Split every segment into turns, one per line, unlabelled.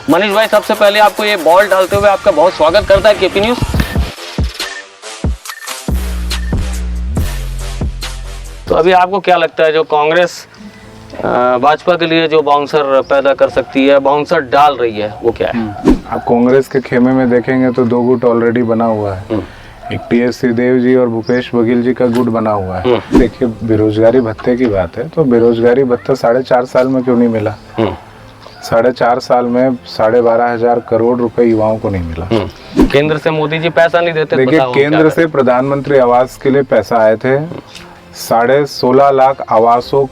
मनीष भाई, सबसे पहले आपको ये बॉल डालते हुए आपका बहुत स्वागत करता है केपी न्यूज। तो अभी आपको क्या लगता है, जो कांग्रेस भाजपा के लिए जो बाउंसर पैदा कर सकती है, बाउंसर डाल रही है, वो क्या है?
आप कांग्रेस के खेमे में देखेंगे तो दो गुट ऑलरेडी बना हुआ है। एक टी.एस. सिंहदेव जी और भूपेश बघेल जी का गुट बना हुआ है। देखिए, बेरोजगारी भत्ते की बात है तो बेरोजगारी भत्ता 4.5 साल में क्यों नहीं मिला? 4.5 साल में 12,500 करोड़ रुपए युवाओं को नहीं मिला।
केंद्र से मोदी जी पैसा नहीं देते।
देखिए, केंद्र से प्रधानमंत्री आवास के लिए पैसा आए थे। 16.5 लाख आवासों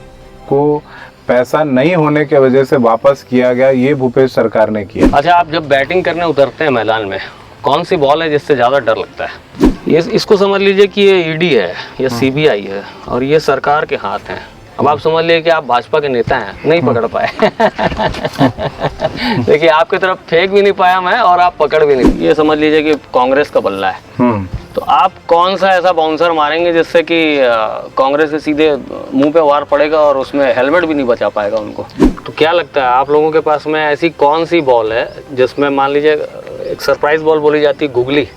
को पैसा नहीं होने की वजह से वापस किया गया, ये भूपेश सरकार ने किया।
अच्छा, आप जब बैटिंग करने उतरते हैं मैदान में, कौन सी बॉल है जिससे ज्यादा डर लगता है? ये इसको समझ लीजिए कि ये ईडी है या सीबीआई है और ये सरकार के हाथ हैं। अब आप समझ लीजिए कि आप भाजपा के नेता हैं, नहीं पकड़ पाए। देखिए, आपकी तरफ फेंक भी नहीं पाया मैं और आप पकड़ भी नहीं। ये समझ लीजिए कि कांग्रेस का बल्ला है। तो आप कौन सा ऐसा बाउंसर मारेंगे जिससे कि कांग्रेस से सीधे मुंह पे वार पड़ेगा और उसमें हेलमेट भी नहीं बचा पाएगा उनको? तो क्या लगता है आप लोगों के पास में ऐसी कौन सी बॉल है जिसमें, मान लीजिए एक सरप्राइज बॉल बोली जाती है गुगली,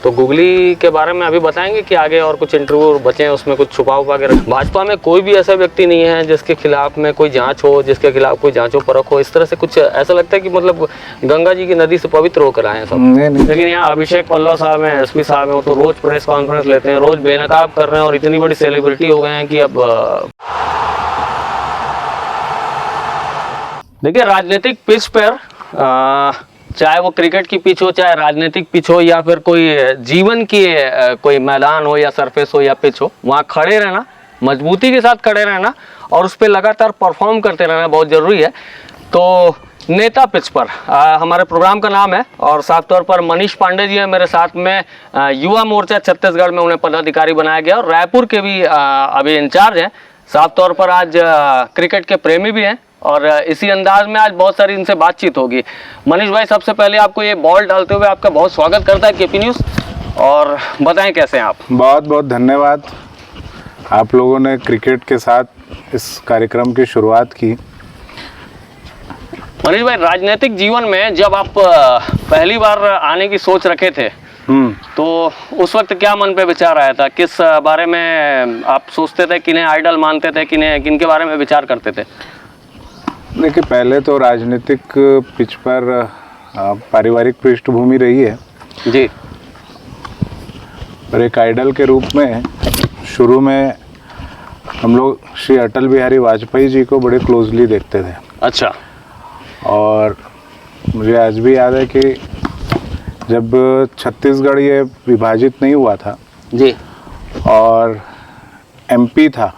तो गुगली के बारे में अभी बताएंगे कि आगे और कुछ इंटरव्यू बचे हैं उसमें कुछ छुपा के रख। भाजपा में कोई भी ऐसा व्यक्ति नहीं है जिसके खिलाफ में कोई जांच हो, जिसके खिलाफ कोई जांचो परख हो, इस तरह से कुछ ऐसा लगता है कि मतलब गंगा जी की नदी से पवित्र होकर आए हैं सब। लेकिन यहाँ अभिषेक पल्लव साहब हैं, एसपी साहब हैं, वो तो रोज प्रेस कॉन्फ्रेंस लेते हैं, रोज बेनकाब कर रहे हैं और इतनी बड़ी सेलिब्रिटी हो गए हैं कि अब देखिए राजनीतिक पिच पर चाहे वो क्रिकेट की पिच हो, चाहे राजनीतिक पिच हो, या फिर कोई जीवन की कोई मैदान हो या सरफेस हो या पिच हो, वहाँ खड़े रहना, मजबूती के साथ खड़े रहना और उस पर लगातार परफॉर्म करते रहना बहुत ज़रूरी है। तो नेता पिच पर हमारे प्रोग्राम का नाम है और साफ तौर पर मनीष पांडे जी हैं मेरे साथ में। युवा मोर्चा छत्तीसगढ़ में उन्हें पदाधिकारी बनाया गया और रायपुर के भी अभी इंचार्ज हैं। साफ तौर पर आज क्रिकेट के प्रेमी भी हैं और इसी अंदाज में आज बहुत सारी इनसे बातचीत होगी। मनीष भाई, सबसे पहले आपको ये बॉल डालते हुए आपका बहुत स्वागत करता है केपी न्यूज़, और बताएं कैसे हैं आप?
बहुत बहुत धन्यवाद। आप लोगों ने क्रिकेट के साथ इस कार्यक्रम की शुरुआत की।
मनीष भाई, राजनीतिक जीवन में जब आप पहली बार आने की सोच रखे थे तो उस वक्त क्या मन पे विचार आया था? किस बारे में आप सोचते थे, किन्हें आइडल मानते थे, किनके बारे में विचार करते थे?
देखिए, पहले तो राजनीतिक पिच पर पारिवारिक पृष्ठभूमि रही है
जी,
और एक आइडल के रूप में शुरू में हम लोग श्री अटल बिहारी वाजपेयी जी को बड़े क्लोजली देखते थे।
अच्छा।
और मुझे आज भी याद है कि जब छत्तीसगढ़ ये विभाजित नहीं हुआ था
जी
और एमपी था,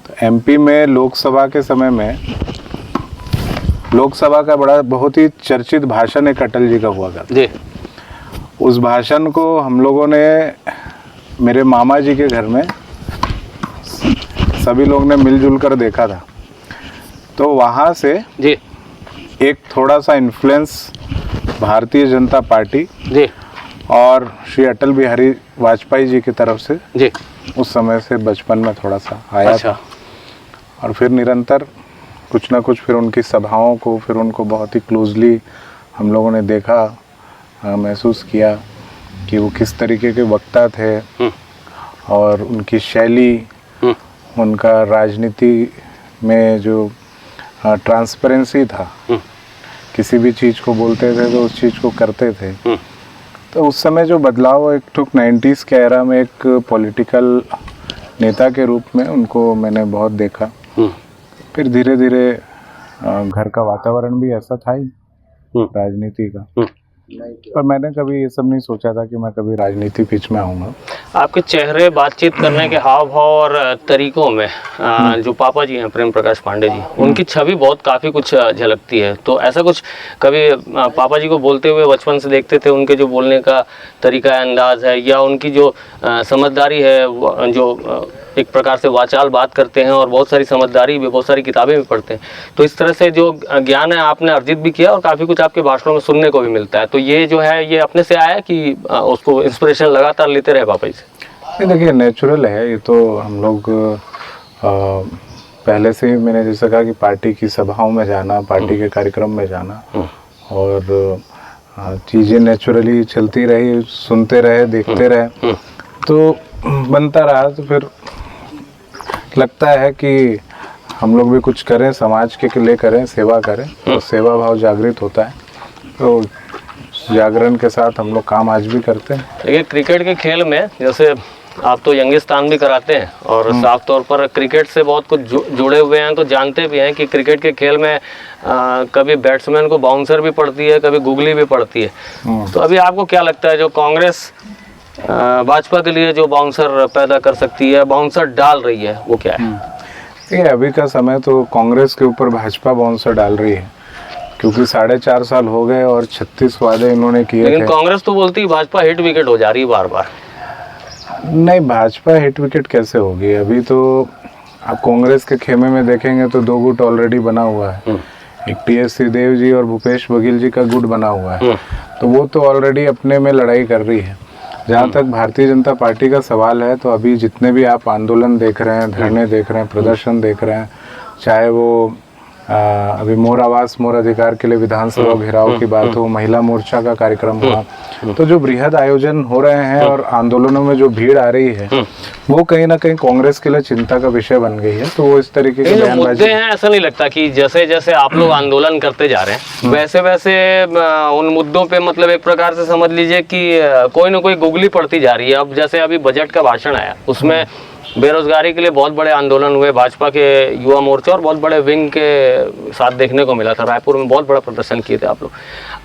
तो एमपी में लोकसभा के समय में लोकसभा का बहुत ही चर्चित भाषण एक अटल जी का हुआ करता
जी।
उस भाषण को हम लोगों ने मेरे मामा जी के घर में सभी लोग ने मिलजुल कर देखा था। तो वहाँ से
जी
एक थोड़ा सा इन्फ्लुएंस भारतीय जनता पार्टी
जी
और श्री अटल बिहारी वाजपेयी जी की तरफ से
जी
उस समय से बचपन में थोड़ा सा आया।
अच्छा।
था और फिर निरंतर कुछ ना कुछ, फिर उनकी सभाओं को, फिर उनको बहुत ही क्लोजली हम लोगों ने देखा, महसूस किया कि वो किस तरीके के वक्ता थे और उनकी शैली, उनका राजनीति में जो ट्रांसपेरेंसी था, किसी भी चीज़ को बोलते थे तो उस चीज़ को करते थे। तो उस समय जो बदलाव एक ठुक 90s के एरा में एक पॉलिटिकल नेता के रूप में उनको मैंने बहुत देखा। फिर धीरे धीरे घर का वातावरण भी ऐसा था ही राजनीति का, पर मैंने कभी ये सब नहीं सोचा था कि मैं कभी राजनीति पिच में आऊँगा।
आपके चेहरे, बातचीत करने के हाव भाव और तरीकों में जो पापा जी हैं प्रेम प्रकाश पांडे जी, उनकी छवि बहुत काफ़ी कुछ झलकती है। तो ऐसा कुछ कभी पापा जी को बोलते हुए बचपन से देखते थे, उनके जो बोलने का तरीका अंदाज है या उनकी जो समझदारी है, जो एक प्रकार से वाचाल बात करते हैं और बहुत सारी समझदारी भी, बहुत सारी किताबें भी पढ़ते हैं, तो इस तरह से जो ज्ञान है आपने अर्जित भी किया और काफ़ी कुछ आपके भाषणों में सुनने को भी मिलता है। तो ये जो है ये अपने से आया कि उसको इंस्पिरेशन लगातार लेते रहे पापा जी से?
देखिए, नेचुरल है ये तो। हम लोग पहले से ही मैंने जैसे कहा कि पार्टी की सभाओं में जाना, पार्टी के कार्यक्रम में जाना और चीज़ें नेचुरली चलती रही, सुनते रहे, देखते रहे, तो बनता रहा। तो फिर लगता है कि हम लोग भी कुछ करें, समाज के लिए करें, सेवा करें, तो सेवा भाव जागृत होता है। तो जागरण के साथ हम लोग काम आज भी करते हैं।
देखिए क्रिकेट के खेल में जैसे आप तो यंगिस्तान भी कराते हैं और साफ तौर पर क्रिकेट से बहुत कुछ जुड़े हुए हैं, तो जानते भी हैं कि क्रिकेट के खेल में कभी बैट्समैन को बाउंसर भी पड़ती है, कभी गुगली भी पड़ती है। तो अभी आपको क्या लगता है जो कांग्रेस भाजपा के लिए जो बाउंसर पैदा कर सकती है, बाउंसर डाल रही है, वो क्या है?
ये अभी का समय तो कांग्रेस के ऊपर भाजपा बाउंसर डाल रही है, क्योंकि 4.5 साल हो गए और 36 वादे इन्होंने किए।
लेकिन कांग्रेस तो बोलती है भाजपा हिट विकेट हो जा रही है बार बार।
नहीं, भाजपा हिट विकेट कैसे होगी? अभी तो आप कांग्रेस के खेमे में देखेंगे तो 2 गुट ऑलरेडी बना हुआ है। एक टीएस सिंहदेव जी और भूपेश बघेल जी का गुट बना हुआ है, तो वो तो ऑलरेडी अपने में लड़ाई कर रही है। जहाँ तक भारतीय जनता पार्टी का सवाल है, तो अभी जितने भी आप आंदोलन देख रहे हैं, धरने देख रहे हैं, प्रदर्शन देख रहे हैं, चाहे वो अभी मोर आवास मोर अधिकार के लिए विधानसभा घेराव की बात हो, महिला मोर्चा का कार्यक्रम हुआ, तो जो बृहद आयोजन हो रहे हैं और आंदोलनों में जो भीड़ आ रही है, वो कहीं ना कहीं कांग्रेस के लिए चिंता का विषय बन गई है। तो वो इस तरीके के
मुद्दे हैं, ऐसा नहीं लगता कि जैसे जैसे आप लोग आंदोलन करते जा रहे हैं वैसे वैसे उन मुद्दों पे मतलब एक प्रकार से समझ लीजिए कि कोई ना कोई गुगली पड़ती जा रही है। अब जैसे अभी बजट का भाषण आया, उसमें बेरोजगारी के लिए बहुत बड़े आंदोलन हुए, भाजपा के युवा मोर्चा और बहुत बड़े विंग के साथ देखने को मिला था। रायपुर में बहुत बड़ा प्रदर्शन किए थे आप लोग।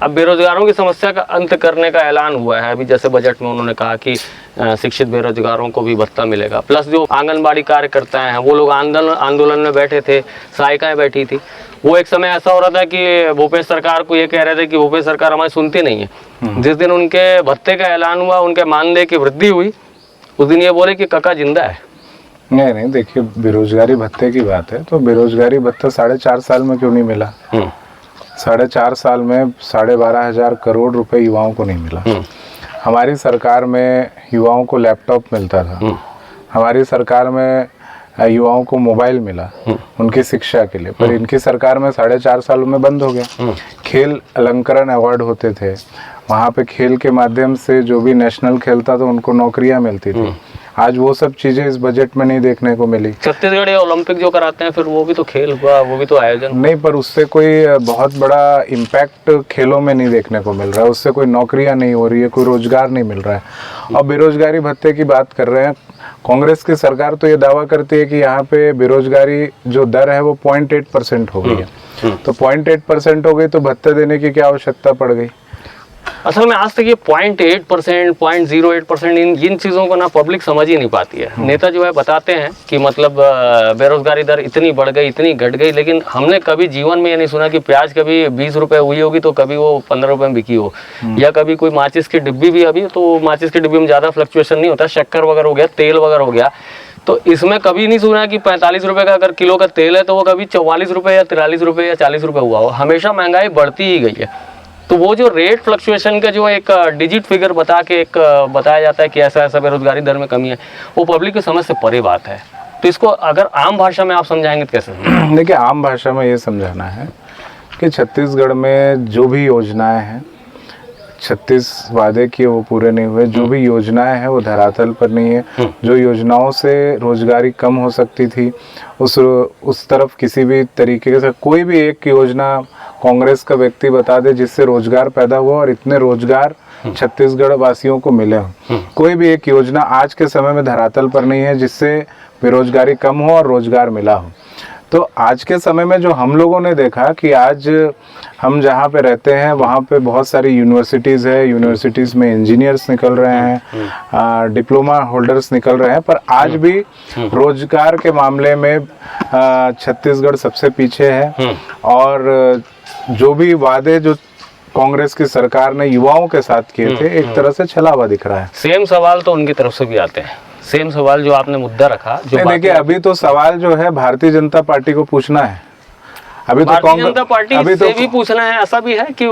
अब बेरोजगारों की समस्या का अंत करने का ऐलान हुआ है। अभी जैसे बजट में उन्होंने कहा कि शिक्षित बेरोजगारों को भी भत्ता मिलेगा, प्लस जो आंगनबाड़ी कार्यकर्ता हैं वो लोग आंदोलन में बैठे थे, सहायिकाएं बैठी थी। वो एक समय ऐसा हो रहा था कि भूपेश सरकार को ये कह रहे थे कि भूपेश सरकार हमारी सुनती नहीं है। जिस दिन उनके भत्ते का ऐलान हुआ, उनके मानदेय की वृद्धि हुई, उस दिन ये बोले कि काका जिंदा है।
नहीं, देखिए बेरोजगारी भत्ते की बात है, तो बेरोजगारी भत्ता 4.5 साल में क्यों नहीं मिला? 4.5 साल में 12,500 करोड़ रुपए युवाओं को नहीं मिला। हमारी सरकार में युवाओं को लैपटॉप मिलता था, हमारी सरकार में युवाओं को मोबाइल मिला उनकी शिक्षा के लिए, पर इनकी सरकार में 4.5 सालों में बंद हो गया। खेल अलंकरण अवार्ड होते थे, वहाँ पे खेल के माध्यम से जो भी नेशनल खेलता तो उनको नौकरियां मिलती थी। आज वो सब चीजें इस बजट में नहीं देखने को मिली।
छत्तीसगढ़ ओलंपिक जो कराते हैं, फिर वो भी तो खेल हुआ, वो भी तो आयोजन
नहीं, पर उससे कोई बहुत बड़ा इम्पैक्ट खेलों में नहीं देखने को मिल रहा है, उससे कोई नौकरियां नहीं हो रही है, कोई रोजगार नहीं मिल रहा है। और बेरोजगारी भत्ते की बात कर रहे हैं, कांग्रेस की सरकार तो ये दावा करती है कि यहाँ पे बेरोजगारी जो दर है वो 0.8% हो गई है। तो 0.8% हो गई तो भत्ते देने की क्या आवश्यकता पड़ गई?
असल में आज तक ये 0.8%, 0.08% इन चीज़ों को ना पब्लिक समझ ही नहीं पाती है। नेता जो है बताते हैं कि मतलब बेरोजगारी दर इतनी बढ़ गई, इतनी घट गई, लेकिन हमने कभी जीवन में ये नहीं सुना कि प्याज कभी 20 रुपए हुई होगी तो कभी वो 15 रुपए में बिकी हो, या कभी कोई माचिस की डिब्बी भी, अभी तो माचिस की डिब्बी में ज़्यादा फ्लक्चुएशन नहीं होता, शक्कर वगैरह हो गया, तेल वगैरह हो गया, तो इसमें कभी नहीं सुना कि 45 रुपए का अगर किलो का तेल है तो वो कभी 44 रुपए या 43 रुपए या 40 रुपए हुआ हो। हमेशा महंगाई बढ़ती ही गई है। तो वो जो रेट फ्लक्चुएशन का जो एक डिजिट फिगर बता के एक बताया जाता है कि ऐसा ऐसा बेरोजगारी दर में कमी है, वो पब्लिक की समझ से परे बात है। तो इसको अगर आम भाषा में आप समझाएंगे तो कैसे?
देखिए, आम भाषा में ये समझाना है कि छत्तीसगढ़ में जो भी योजनाएं हैं, 36 वादे किए वो पूरे नहीं हुए, जो भी योजनाएं हैं वो धरातल पर नहीं है। जो योजनाओं से रोजगारी कम हो सकती थी उस तरफ किसी भी तरीके से कोई भी एक योजना कांग्रेस का व्यक्ति बता दे जिससे रोजगार पैदा हुआ और इतने रोजगार छत्तीसगढ़ वासियों को मिले हों। कोई भी एक योजना आज के समय में धरातल पर नहीं है जिससे बेरोजगारी कम हो और रोजगार मिला हो। तो आज के समय में जो हम लोगों ने देखा कि आज हम जहाँ पे रहते हैं वहाँ पे बहुत सारी यूनिवर्सिटीज़ है, यूनिवर्सिटीज़ में इंजीनियर्स निकल रहे हैं, डिप्लोमा होल्डर्स निकल रहे हैं, पर आज भी रोजगार के मामले में छत्तीसगढ़ सबसे पीछे है। और जो भी वादे जो कांग्रेस की सरकार ने युवाओं के साथ किए थे, एक तरह से छला हुआ दिख रहा है।
सेम सवाल तो उनकी तरफ से भी आते हैं, सेम सवाल जो आपने मुद्दा रखा, जो
देखिए अभी तो सवाल जो है भारतीय जनता पार्टी को पूछना है। अभी तो
भारतीय जनता पार्टी
अभी
से
तो
भी पूछना है। ऐसा भी है कि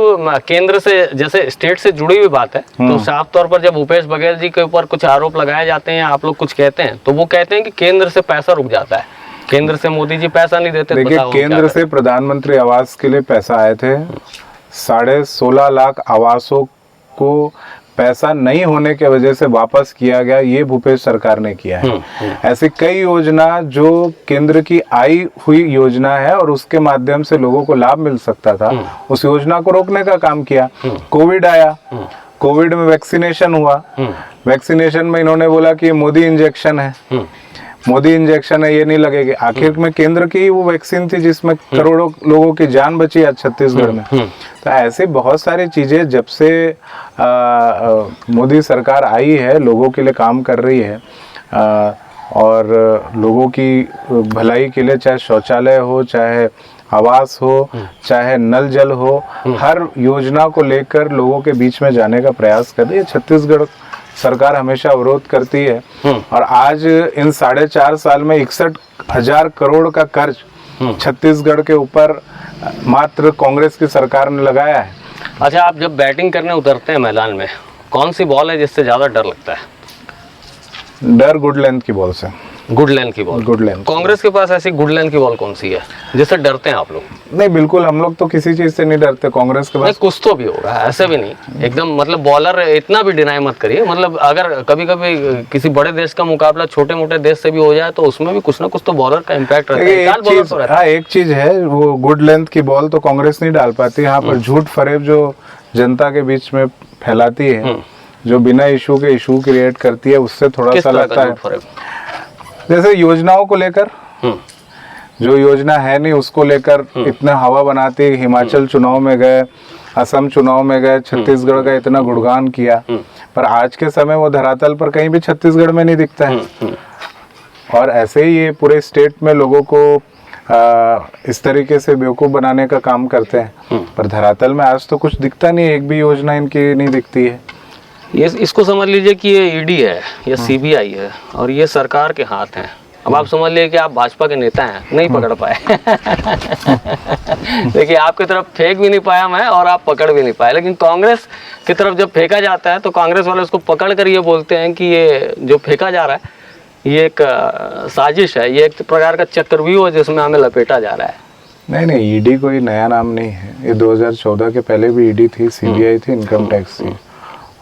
केंद्र से, जैसे स्टेट से जुड़ी हुई बात है, तो साफ तौर पर जब भूपेश बघेल जी के ऊपर कुछ आरोप लगाए जाते हैं, आप लोग कुछ कहते हैं, तो वो कहते हैं कि केंद्र से पैसा रुक जाता है। केंद्र से मोदी जी पैसा नहीं देते।
देखिए,
बताओ क्या
केंद्र
करें?
से प्रधानमंत्री आवास के लिए पैसा आए थे, 16.5 लाख आवासों को पैसा नहीं होने की वजह से वापस किया गया, ये भूपेश सरकार ने किया है। ऐसी कई योजना जो केंद्र की आई हुई योजना है और उसके माध्यम से लोगों को लाभ मिल सकता था, उस योजना को रोकने का काम किया। कोविड आया, कोविड में वैक्सीनेशन हुआ, वैक्सीनेशन में इन्होंने बोला कि ये मोदी इंजेक्शन है, मोदी इंजेक्शन है, ये नहीं लगेगी। आखिर में केंद्र की वो वैक्सीन थी जिसमें करोड़ों लोगों की जान बची आज छत्तीसगढ़ में। तो ऐसे बहुत सारी चीजें जब से मोदी सरकार आई है, लोगों के लिए काम कर रही है, और लोगों की भलाई के लिए, चाहे शौचालय हो, चाहे आवास हो, चाहे नल जल हो, हर योजना को लेकर लोगों के बीच में जाने का प्रयास कर रही है। छत्तीसगढ़ सरकार हमेशा विरोध करती है, और आज इन 4.5 साल में 61,000 करोड़ का कर्ज छत्तीसगढ़ के ऊपर मात्र कांग्रेस की सरकार ने लगाया है।
अच्छा, आप जब बैटिंग करने उतरते हैं मैदान में, कौन सी बॉल है जिससे ज्यादा डर लगता है?
डर गुड लेंथ की बॉल से।
गुड लेंथ की बॉल?
Good length.
कांग्रेस के पास ऐसी गुड लेंथ की बॉल कौन सी है जिससे डरते हैं आप लोग?
नहीं, बिल्कुल हम लोग तो किसी चीज से नहीं डरते। कांग्रेस के पास
कुछ तो भी होगा, ऐसे भी नहीं एकदम, मतलब बॉलर इतना भी डिनाई मत करिए। मतलब अगर कभी कभी किसी बड़े देश का मुकाबला छोटे मोटे देश से भी हो जाए तो उसमें भी कुछ ना कुछ तो बॉलर का इम्पैक्ट रहता है।
हाँ, एक चीज है, वो गुड लेंथ की बॉल तो कांग्रेस नहीं डाल पाती। यहाँ पर झूठ फरेब जो जनता के बीच में फैलाती है, जो बिना इशू के इशू क्रिएट करती है, उससे थोड़ा सा लगता है। जैसे योजनाओं को लेकर, जो योजना है नहीं उसको लेकर इतना हवा बनाती है। हिमाचल चुनाव में गए, असम चुनाव में गए, छत्तीसगढ़ का इतना गुणगान किया, पर आज के समय वो धरातल पर कहीं भी छत्तीसगढ़ में नहीं दिखता है। और ऐसे ही ये पूरे स्टेट में लोगों को इस तरीके से बेवकूफ़ बनाने का काम करते हैं, पर धरातल में आज तो कुछ दिखता नहीं, एक भी योजना इनकी नहीं दिखती है।
ये इसको समझ लीजिए कि ये ईडी है या सीबीआई है और ये सरकार के हाथ हैं। अब आप समझ लीजिए कि आप भाजपा के नेता हैं, नहीं पकड़ पाए। देखिए, आपकी तरफ फेंक भी नहीं पाया मैं और आप पकड़ भी नहीं पाए, लेकिन कांग्रेस की तरफ जब फेंका जाता है तो कांग्रेस वाले उसको पकड़ कर ये बोलते हैं कि ये जो फेंका जा रहा है ये एक साजिश है, ये एक प्रकार का चक्रव्यूह है जिसमें हमें लपेटा जा रहा है।
नहीं, ईडी कोई नया नाम नहीं है। ये 2014 के पहले भी ईडी थी, सीबीआई थी, इनकम टैक्स थी,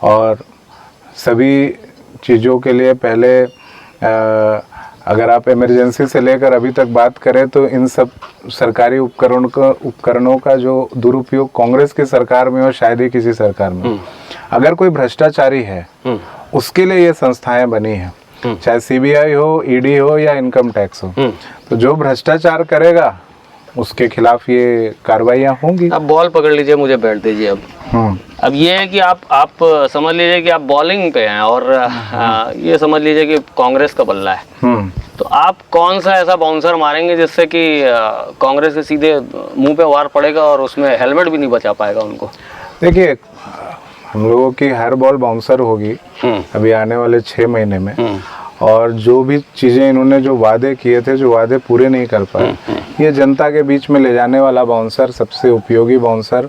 और सभी चीज़ों के लिए पहले अगर आप इमरजेंसी से लेकर अभी तक बात करें तो इन सब सरकारी उपकरणों का जो दुरुपयोग कांग्रेस की सरकार में और शायद ही किसी सरकार में, अगर कोई भ्रष्टाचारी है उसके लिए ये संस्थाएं बनी हैं, चाहे सीबीआई हो, ईडी हो या इनकम टैक्स हो। तो जो भ्रष्टाचार करेगा उसके खिलाफ ये कार्रवाइयाँ होंगी।
अब बॉल पकड़ लीजिए, मुझे बैठ दीजिए। अब ये है कि आप समझ लीजिए कि आप बॉलिंग पे हैं और ये समझ लीजिए कि कांग्रेस का बल्ला है, तो आप कौन सा ऐसा बाउंसर मारेंगे जिससे कि कांग्रेस के सीधे मुंह पे वार पड़ेगा और उसमें हेलमेट भी नहीं बचा पाएगा उनको?
देखिए, हम लोगों की हर बॉल बाउंसर होगी अभी आने वाले 6 महीने में, और जो भी चीज़ें इन्होंने जो वादे किए थे, जो वादे पूरे नहीं कर पाए, ये जनता के बीच में ले जाने वाला बाउंसर, सबसे उपयोगी बाउंसर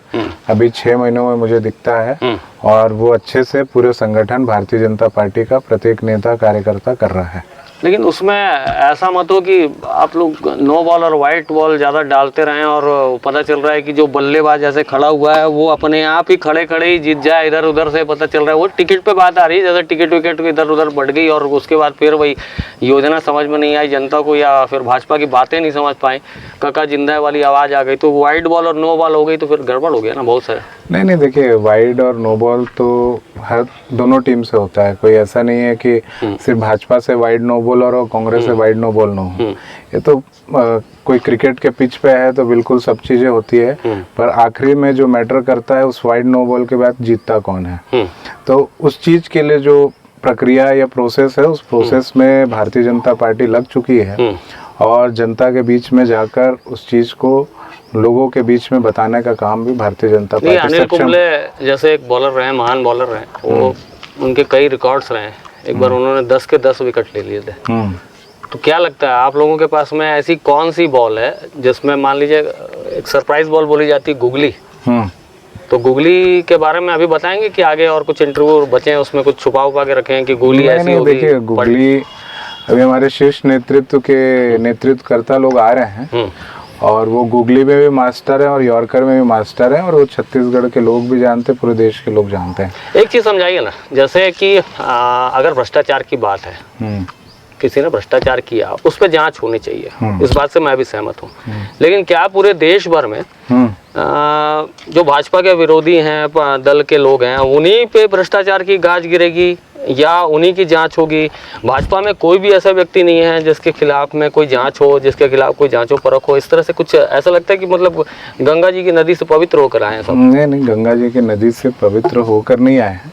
अभी 6 महीनों में मुझे दिखता है, और वो अच्छे से पूरे संगठन भारतीय जनता पार्टी का प्रत्येक नेता कार्यकर्ता कर रहा है।
लेकिन उसमें ऐसा मत हो कि आप लोग नो बॉल और वाइट बॉल ज़्यादा डालते रहें और पता चल रहा है कि जो बल्लेबाज ऐसे खड़ा हुआ है वो अपने आप ही खड़े खड़े ही जीत जाए, इधर उधर से पता चल रहा है। वो टिकट पे बात आ रही है, जैसे टिकट विकेट इधर उधर बढ़ गई और उसके बाद फिर वही योजना समझ में नहीं आई जनता को, या फिर भाजपा की बातें नहीं समझ पाए, काका जिंदा वाली आवाज़ आ गई, तो वाइट बॉल और नो बॉल हो गई तो फिर गड़बड़ हो गया ना बहुत सारे।
नहीं, देखिए, वाइड और नो बॉल तो हर दोनों टीम से होता है, कोई ऐसा नहीं है कि सिर्फ भाजपा से वाइड नो बॉल और कांग्रेस से वाइड नो बॉल नो। ये तो कोई क्रिकेट के पिच पे है तो बिल्कुल सब चीजें होती है, पर आखिरी में जो मैटर करता है उस वाइड नो बॉल के बाद जीतता कौन है। तो उस चीज के लिए जो प्रक्रिया या प्रोसेस है, उस प्रोसेस में भारतीय जनता पार्टी लग चुकी है, और जनता के बीच में जाकर उस चीज को लोगों के बीच में बताने का काम भी भारतीय जनता पार्टी
अनिल कुंबले जैसे एक बॉलर रहे, महान बॉलर रहे, वो उनके कई रिकॉर्ड्स रहे। एक बार उन्होंने 10 के 10 विकेट ले लिए थे। तो क्या लगता है आप लोगों के पास में ऐसी कौन सी बॉल है जिसमें मान लीजिए एक सरप्राइज बॉल बोली जाती है गुगली, तो गुगली के बारे में अभी बताएंगे कि आगे और कुछ इंटरव्यू बचे हैं उसमें कुछ छुपा के रखे हैं कि गुगली ऐसी होगी?
देखिए, गुगली अभी हमारे शीर्ष नेतृत्व के नेतृत्वकर्ता लोग आ रहे हैं और वो गुगली में भी मास्टर है और यॉर्कर में भी मास्टर है और वो छत्तीसगढ़ के लोग भी जानते हैं, पूरे देश के लोग जानते हैं।
एक चीज समझाइए ना, जैसे कि अगर भ्रष्टाचार की बात है, किसी ने भ्रष्टाचार किया उस पर जांच होनी चाहिए, इस बात से मैं भी सहमत हूँ। लेकिन क्या पूरे देश भर में जो भाजपा के विरोधी हैं, दल के लोग हैं, उन्हीं पे भ्रष्टाचार की गाज गिरेगी या उन्हीं की जांच होगी? भाजपा में कोई भी ऐसा व्यक्ति नहीं है जिसके खिलाफ में कोई जांच हो, जिसके खिलाफ कोई जांचो परख हो? इस तरह से कुछ ऐसा लगता है कि मतलब गंगा जी की नदी से पवित्र होकर आए हैं सब?
नहीं, गंगा जी की नदी से पवित्र होकर नहीं आए हैं,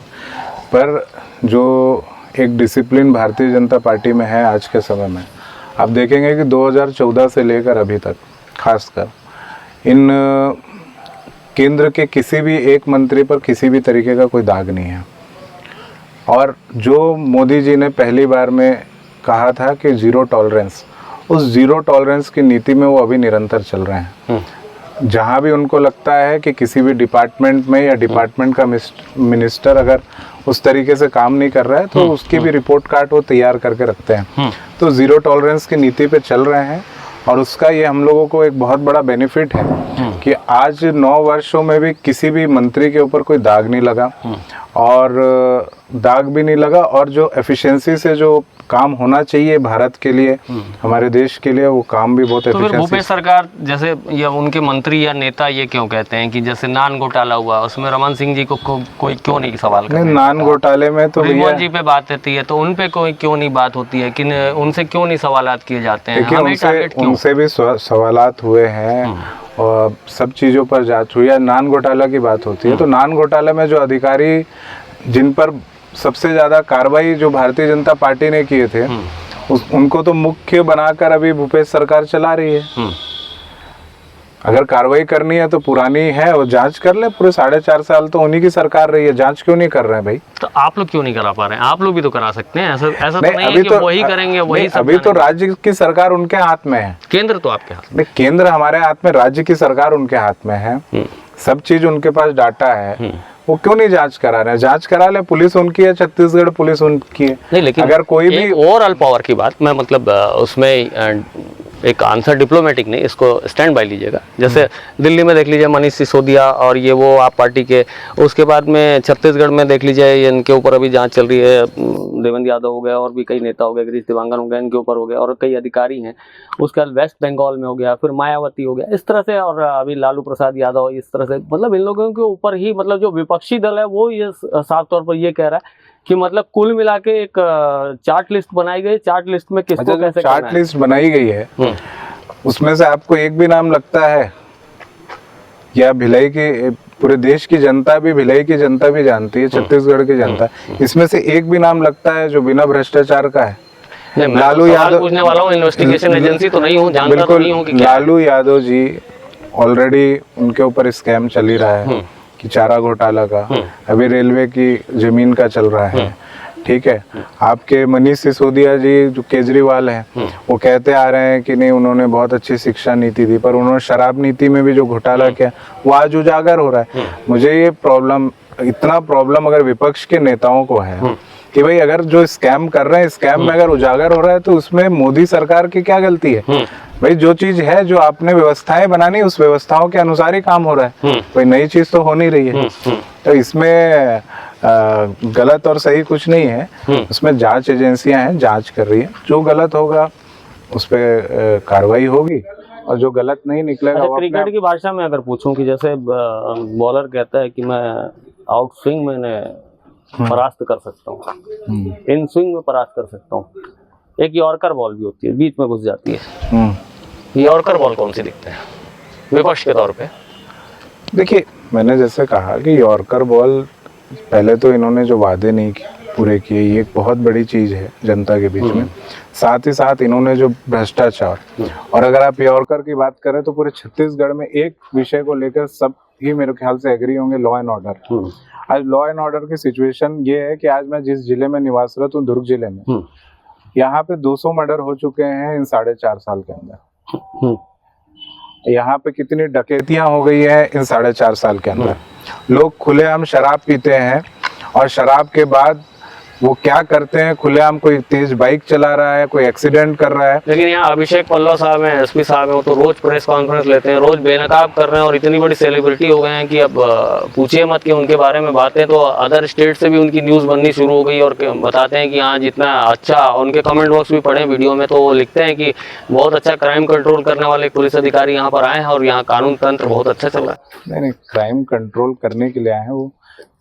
पर जो एक डिसिप्लिन भारतीय जनता पार्टी में है आज के समय में, आप देखेंगे कि 2014 से लेकर अभी तक खासकर इन केंद्र के किसी भी एक मंत्री पर किसी भी तरीके का कोई दाग नहीं है। और जो मोदी जी ने पहली बार में कहा था कि जीरो टॉलरेंस, उस जीरो टॉलरेंस की नीति में वो अभी निरंतर चल रहे हैं। जहाँ भी उनको लगता है कि किसी भी डिपार्टमेंट में या डिपार्टमेंट का मिनिस्टर अगर उस तरीके से काम नहीं कर रहा है तो उसकी भी रिपोर्ट कार्ड वो तैयार करके रखते हैं। तो जीरो टॉलरेंस की नीति पे चल रहे हैं और उसका ये हम लोगों को एक बहुत बड़ा बेनिफिट है कि आज 9 वर्षों में भी किसी भी मंत्री के ऊपर कोई दाग नहीं लगा और दाग भी नहीं लगा, और जो एफिशिएंसी से जो काम होना चाहिए भारत के लिए, हमारे देश के लिए, वो काम भी बहुत एफिशिएंसी।
तो भूपेश सरकार जैसे या उनके मंत्री या नेता ये क्यों कहते हैं कि जैसे नान घोटाला हुआ उसमें रमन सिंह जी को कोई क्यों नहीं सवाल करता?
नहीं, नान घोटाले में तो
रिमोन जी पे बात होती है तो उन पे कोई क्यों नहीं बात होती है कि उनसे क्यों नहीं सवालात किए जाते हैं?
उनसे भी सवालात हुए हैं और सब चीज़ों पर जांच हुई है। नान घोटाला की बात होती है तो नान घोटाला में जो अधिकारी जिन पर सबसे ज़्यादा कार्रवाई जो भारतीय जनता पार्टी ने किए थे उनको तो मुख्य बनाकर अभी भूपेश सरकार चला रही है। अगर कार्रवाई करनी है तो पुरानी है और जांच कर ले। पूरे 4.5 साल तो उन्हीं की सरकार रही है, जांच क्यों नहीं कर रहे हैं भाई?
तो आप लोग क्यों नहीं करा पा रहे हैं? आप लोग भी तो करा सकते हैं। ऐसा तो नहीं है कि वही करेंगे वही सब।
अभी तो राज्य की सरकार उनके हाथ में है,
केंद्र तो आपके हाथ में।
केंद्र हमारे हाथ में, राज्य की सरकार उनके हाथ में है, सब चीज उनके पास डाटा है। वो क्यों नहीं जांच करा रहे हैं? जांच करा ले, पुलिस उनकी है, छत्तीसगढ़ पुलिस उनकी है।
नहीं, लेकिन
अगर कोई भी
ओवरऑल पावर की बात मैं मतलब उसमें एक आंसर डिप्लोमेटिक नहीं, इसको स्टैंड बाय लीजिएगा। जैसे दिल्ली में देख लीजिए मनीष सिसोदिया और ये वो आप पार्टी के, उसके बाद में छत्तीसगढ़ में देख लीजिए इनके ऊपर अभी जांच चल रही है। देवेंद्र यादव हो गया और भी कई नेता हो गए, गिरीश दिवांगन हो गया, इनके ऊपर हो गया और कई अधिकारी हैं। उसके बाद वेस्ट बंगाल में हो गया, फिर मायावती हो गया, इस तरह से, और अभी लालू प्रसाद यादव, इस तरह से मतलब इन लोगों के ऊपर ही मतलब जो विपक्षी दल है वो ये साफ तौर पर ये कह रहा है कि मतलब कुल मिला के एक चार्ट लिस्ट बनाई गई। चार्ट लिस्ट में किसको कैसे
चार्ट लिस्ट बनाई गई है उसमें से आपको एक भी नाम लगता है? या भिलाई की पूरे देश की जनता भी, भिलाई की जनता भी जानती है, छत्तीसगढ़ की जनता, इसमें से एक भी नाम लगता है जो बिना भ्रष्टाचार का है?
लालू यादव पूछने वाला हूँ, इन्वेस्टिगेशन एजेंसी तो नहीं हूँ, जानता तो नहीं हूँ कि
लालू यादव जी ऑलरेडी उनके ऊपर स्कैम चल ही रहा है कि चारा घोटाला का, अभी रेलवे की जमीन का चल रहा है, ठीक है। आपके मनीष सिसोदिया जी जो केजरीवाल हैं वो कहते आ रहे हैं कि नहीं उन्होंने बहुत अच्छी शिक्षा नीति दी, पर उन्होंने शराब नीति में भी जो घोटाला किया वो आज उजागर हो रहा है। मुझे ये प्रॉब्लम, इतना प्रॉब्लम अगर विपक्ष के नेताओं को है कि भाई अगर जो स्कैम कर रहे हैं, स्कैम में अगर उजागर हो रहा है तो उसमें मोदी सरकार की क्या गलती है? भाई जो चीज है, जो आपने व्यवस्थाएं बनानी, उस व्यवस्थाओं के अनुसार ही काम हो रहा है, कोई नई चीज तो हो नहीं रही है। तो इसमें गलत और सही कुछ नहीं है, उसमें जांच एजेंसियां हैं, जांच कर रही है। जो गलत होगा उस पर कार्रवाई होगी और जो गलत नहीं निकलेगा।
क्रिकेट की भाषा में अगर पूछूं कि जैसे बॉलर कहता है कि मैं आउट स्विंग में परास्त कर सकता हूँ, इन स्विंग में परास्त कर सकता हूँ, एक यॉर्कर बॉल भी होती है, बीच में घुस जाती है। यॉर्कर बॉल कौन सी दिखते हैं विपक्ष के तौर पे?
देखिए, मैंने जैसे कहा कि यॉर्कर बॉल, पहले तो इन्होंने जो वादे नहीं पूरे किए, ये एक बहुत बड़ी चीज है जनता के बीच में। साथ ही साथ इन्होंने जो भ्रष्टाचार, और अगर आप यॉर्कर की बात करें तो पूरे छत्तीसगढ़ में एक विषय को लेकर सब ही मेरे ख्याल से एग्री होंगे, लॉ एंड ऑर्डर। आज लॉ एंड ऑर्डर की सिचुएशन ये है कि आज मैं जिस जिले में निवासरत हूँ, दुर्ग जिले में, यहाँ पे 200 मर्डर हो चुके हैं इन 4.5 साल के अंदर। यहाँ पे कितनी डकैतियां हो गई है इन 4.5 साल के अंदर। लोग खुलेआम शराब पीते हैं और शराब के बाद वो क्या करते हैं, खुलेआम कोई तेज बाइक चला रहा है, कोई एक्सीडेंट कर रहा है।
लेकिन यहाँ अभिषेक पल्लव साहब हैं, एसपी साहब हैं, वो तो रोज प्रेस कॉन्फ्रेंस लेते हैं, रोज बेनकाब कर रहे हैं और इतनी बड़ी सेलिब्रिटी हो गए हैं कि अब पूछिए मत कि उनके बारे में बातें तो अदर स्टेट से भी उनकी न्यूज़ बननी शुरू हो गई और बताते हैं कि हाँ जितना अच्छा, उनके कमेंट बॉक्स भी पढ़े वीडियो में तो वो लिखते हैं कि बहुत अच्छा क्राइम कंट्रोल करने वाले पुलिस अधिकारी यहाँ पर आए हैं और यहाँ कानून तंत्र बहुत अच्छा चल रहा है।
नहीं, क्राइम कंट्रोल करने के लिए आए हैं वो,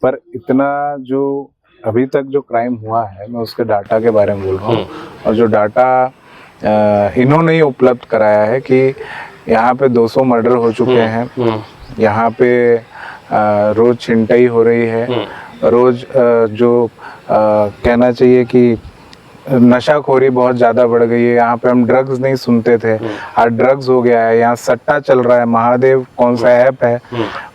पर इतना जो अभी तक जो क्राइम हुआ है, मैं उसके डाटा के बारे में बोल रहा हूँ। और जो डाटा इन्होंने ही उपलब्ध कराया है कि यहाँ पे 200 मर्डर हो चुके हैं, यहाँ पे रोज छिनताई हो रही है, रोज जो कहना चाहिए कि नशाखोरी बहुत ज्यादा बढ़ गई है। यहाँ पे हम ड्रग्स नहीं सुनते थे, आज ड्रग्स हो गया है। यहाँ सट्टा चल रहा है, महादेव कौन सा ऐप है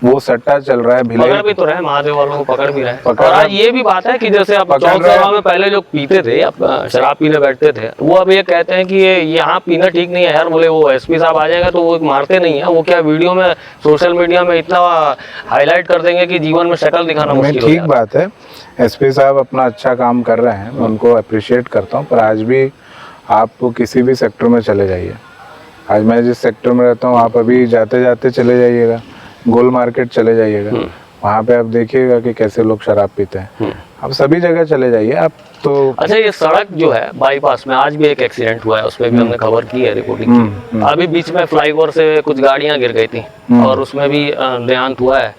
वो सट्टा चल रहा है,
पकड़ भी तो रहे, महादेव वालों को पकड़ भी रहे। और आज ये भी बात है कि जैसे आप चौक में पहले जो पीते थे, आप शराब पीने बैठते थे, वो अब ये कहते हैं कि ये यहाँ पीना ठीक नहीं है यार, बोले वो एसपी साहब आ जाएगा तो वो मारते नहीं है, वो क्या वीडियो में सोशल मीडिया में इतना हाईलाइट कर देंगे कि जीवन में शक्ल दिखाना मुश्किल हो जाएगा।
ठीक बात है, एसपी साहब अपना अच्छा काम कर रहे हैं, मैं उनको अप्रिशिएट करता हूँ। पर आज भी आप किसी भी सेक्टर में चले जाइए, आज मैं जिस सेक्टर में रहता हूँ, आप अभी जाते जाते चले जाइएगा, गोल मार्केट चले जाइएगा, वहाँ पे आप देखिएगा कि कैसे लोग शराब पीते हैं। आप सभी जगह चले जाइए आप तो।
अच्छा, ये सड़क जो है बाईपास में आज भी एक एक्सीडेंट हुआ है, उसमें भी हमने खबर की है, रिपोर्टिंग की। अभी बीच में फ्लाईओवर से कुछ गाड़ियां गिर गई थी और उसमें भी देहांत हुआ है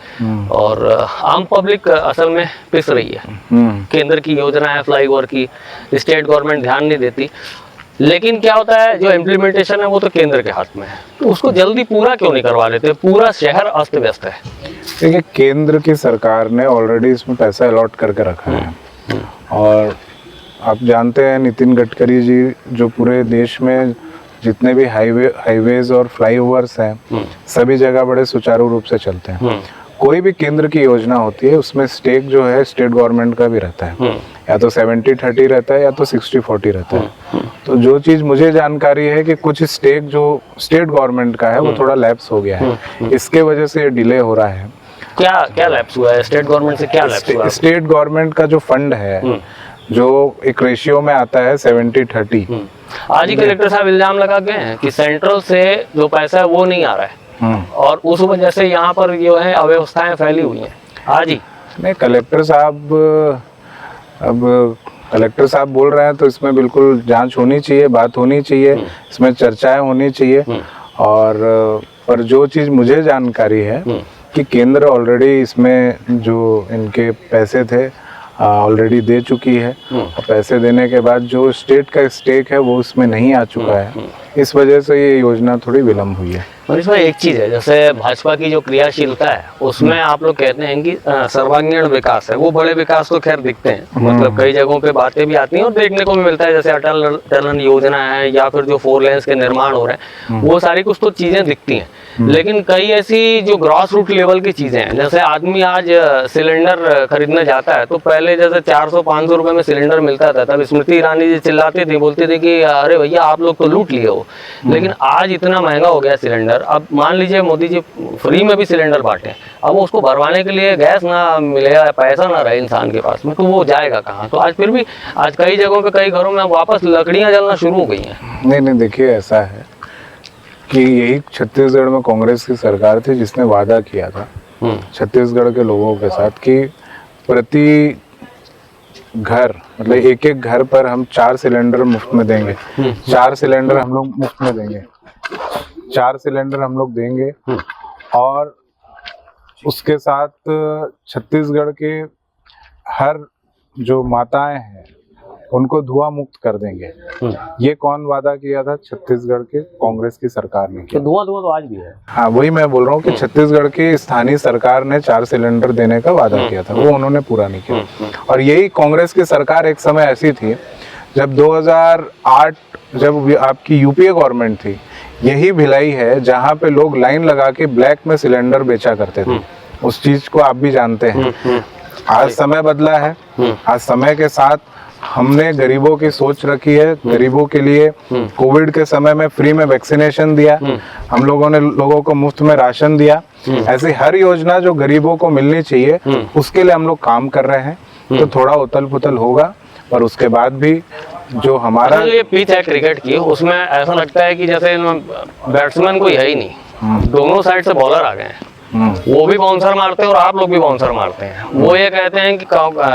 और आम पब्लिक असल में पिस रही है। केंद्र की योजना है फ्लाईओवर की, स्टेट गवर्नमेंट ध्यान नहीं देती, लेकिन क्या होता है जो इम्प्लीमेंटेशन है वो तो केंद्र के हाथ में है, तो उसको जल्दी पूरा क्यों नहीं करवा लेते? पूरा शहर अस्त व्यस्त है।
देखिए, केंद्र की सरकार ने ऑलरेडी इसमें पैसा अलॉट करके रखा है और आप जानते हैं नितिन गडकरी जी जो पूरे देश में जितने भी हाईवेज और फ्लाईओवर्स हैं सभी जगह बड़े सुचारू रूप से चलते हैं। कोई भी केंद्र की योजना होती है उसमें स्टेक जो है स्टेट गवर्नमेंट का भी रहता है, या तो 70-30 रहता है या तो 60-40 रहता है। तो जो चीज मुझे जानकारी है कि कुछ स्टेक जो स्टेट गवर्नमेंट का है वो थोड़ा लैप्स हो गया है, इसके वजह से ये डिले हो रहा है।
क्या लैप्स हुआ है? स्टेट गवर्नमेंट से क्या लैप्स हुआ है?
स्टेट गवर्नमेंट का जो फंड है जो एक रेशियो में आता है 70-30।
आज ही कलेक्टर साहब इल्जाम लगा गए हैं कि सेंट्रल से जो पैसा है वो नहीं आ रहा है और उस वजह से यहाँ पर जो है अव्यवस्थाएं फैली हुई हैं। आज ही
नहीं, कलेक्टर साहब बोल रहे हैं तो इसमें बिल्कुल जांच होनी चाहिए, बात होनी चाहिए, इसमें चर्चाएं होनी चाहिए। और पर जो चीज़ मुझे जानकारी है कि केंद्र ऑलरेडी इसमें जो इनके पैसे थे ऑलरेडी दे चुकी है और पैसे देने के बाद जो स्टेट का स्टेक है वो उसमें नहीं आ चुका है, इस वजह से ये योजना थोड़ी विलम्ब हुई है।
और इसमें एक चीज है, जैसे भाजपा की जो क्रियाशीलता है उसमें आप लोग कहते हैं कि सर्वांगीण विकास है, वो बड़े विकास तो खैर दिखते हैं, मतलब कई जगहों पे बातें भी आती हैं और देखने को भी मिलता है, जैसे अटल टनल योजना है या फिर जो 4 लेन्स के निर्माण हो रहे हैं वो सारी कुछ तो चीजें दिखती हैं। लेकिन कई ऐसी जो ग्रॉस रूट लेवल की चीजें हैं, जैसे आदमी आज सिलेंडर खरीदने जाता है तो पहले जैसे 400-500 रुपए में सिलेंडर मिलता था, तब स्मृति ईरानी जी चिल्लाती थी, बोलते थे कि अरे भैया आप लोग तो लूट लिए हो। लेकिन आज इतना महंगा हो गया सिलेंडर, अब मान लीजिए मोदी जी फ्री में भी सिलेंडर बांटे, अब वो उसको भरवाने के लिए गैस ना मिलेगा, पैसा ना रहे इंसान के पास में, तो वो जाएगा कहाँ? तो आज फिर भी आज कई जगहों पे कई घरों में वापस लकड़ियाँ जलना शुरू हो गई हैं।
नहीं, देखिए ऐसा है कि यही छत्तीसगढ़ में कांग्रेस की सरकार थी जिसने वादा किया था छत्तीसगढ़ के लोगों के साथ कि प्रति घर मतलब एक घर पर हम 4 सिलेंडर मुफ्त में देंगे, 4 सिलेंडर हम लोग मुफ्त में देंगे, 4 सिलेंडर हम लोग देंगे और उसके साथ छत्तीसगढ़ के हर जो माताएं हैं उनको धुआं मुक्त कर देंगे। ये कौन वादा किया था? छत्तीसगढ़ के कांग्रेस की सरकार ने किया।
धुआं तो आज भी है।
हाँ, वही मैं बोल रहा हूँ कि छत्तीसगढ़ की स्थानीय सरकार ने 4 सिलेंडर देने का वादा किया था, वो उन्होंने पूरा नहीं किया। और यही कांग्रेस की सरकार एक समय ऐसी थी जब 2008 जब आपकी यूपीए गवर्नमेंट थी, यही भिलाई है जहाँ पे लोग लाइन लगा के ब्लैक में सिलेंडर बेचा करते थे। उस चीज को आप भी जानते हैं। आज समय बदला है, आज समय के साथ हमने गरीबों की सोच रखी है, गरीबों के लिए कोविड के समय में फ्री में वैक्सीनेशन दिया, हम लोगों ने लोगों को मुफ्त में राशन दिया। ऐसी हर योजना जो गरीबों को मिलनी चाहिए उसके लिए हम लोग काम कर रहे हैं। तो थोड़ा उथल पुथल होगा पर उसके बाद भी जो हमारा
जो ये पिच है क्रिकेट की, उसमें ऐसा लगता है कि जैसे बैट्समैन कोई है ही नहीं, दोनों साइड से बॉलर आ गए हैं। वो भी बाउंसर मारते हैं और आप लोग भी बाउंसर मारते हैं। वो ये कहते हैं कि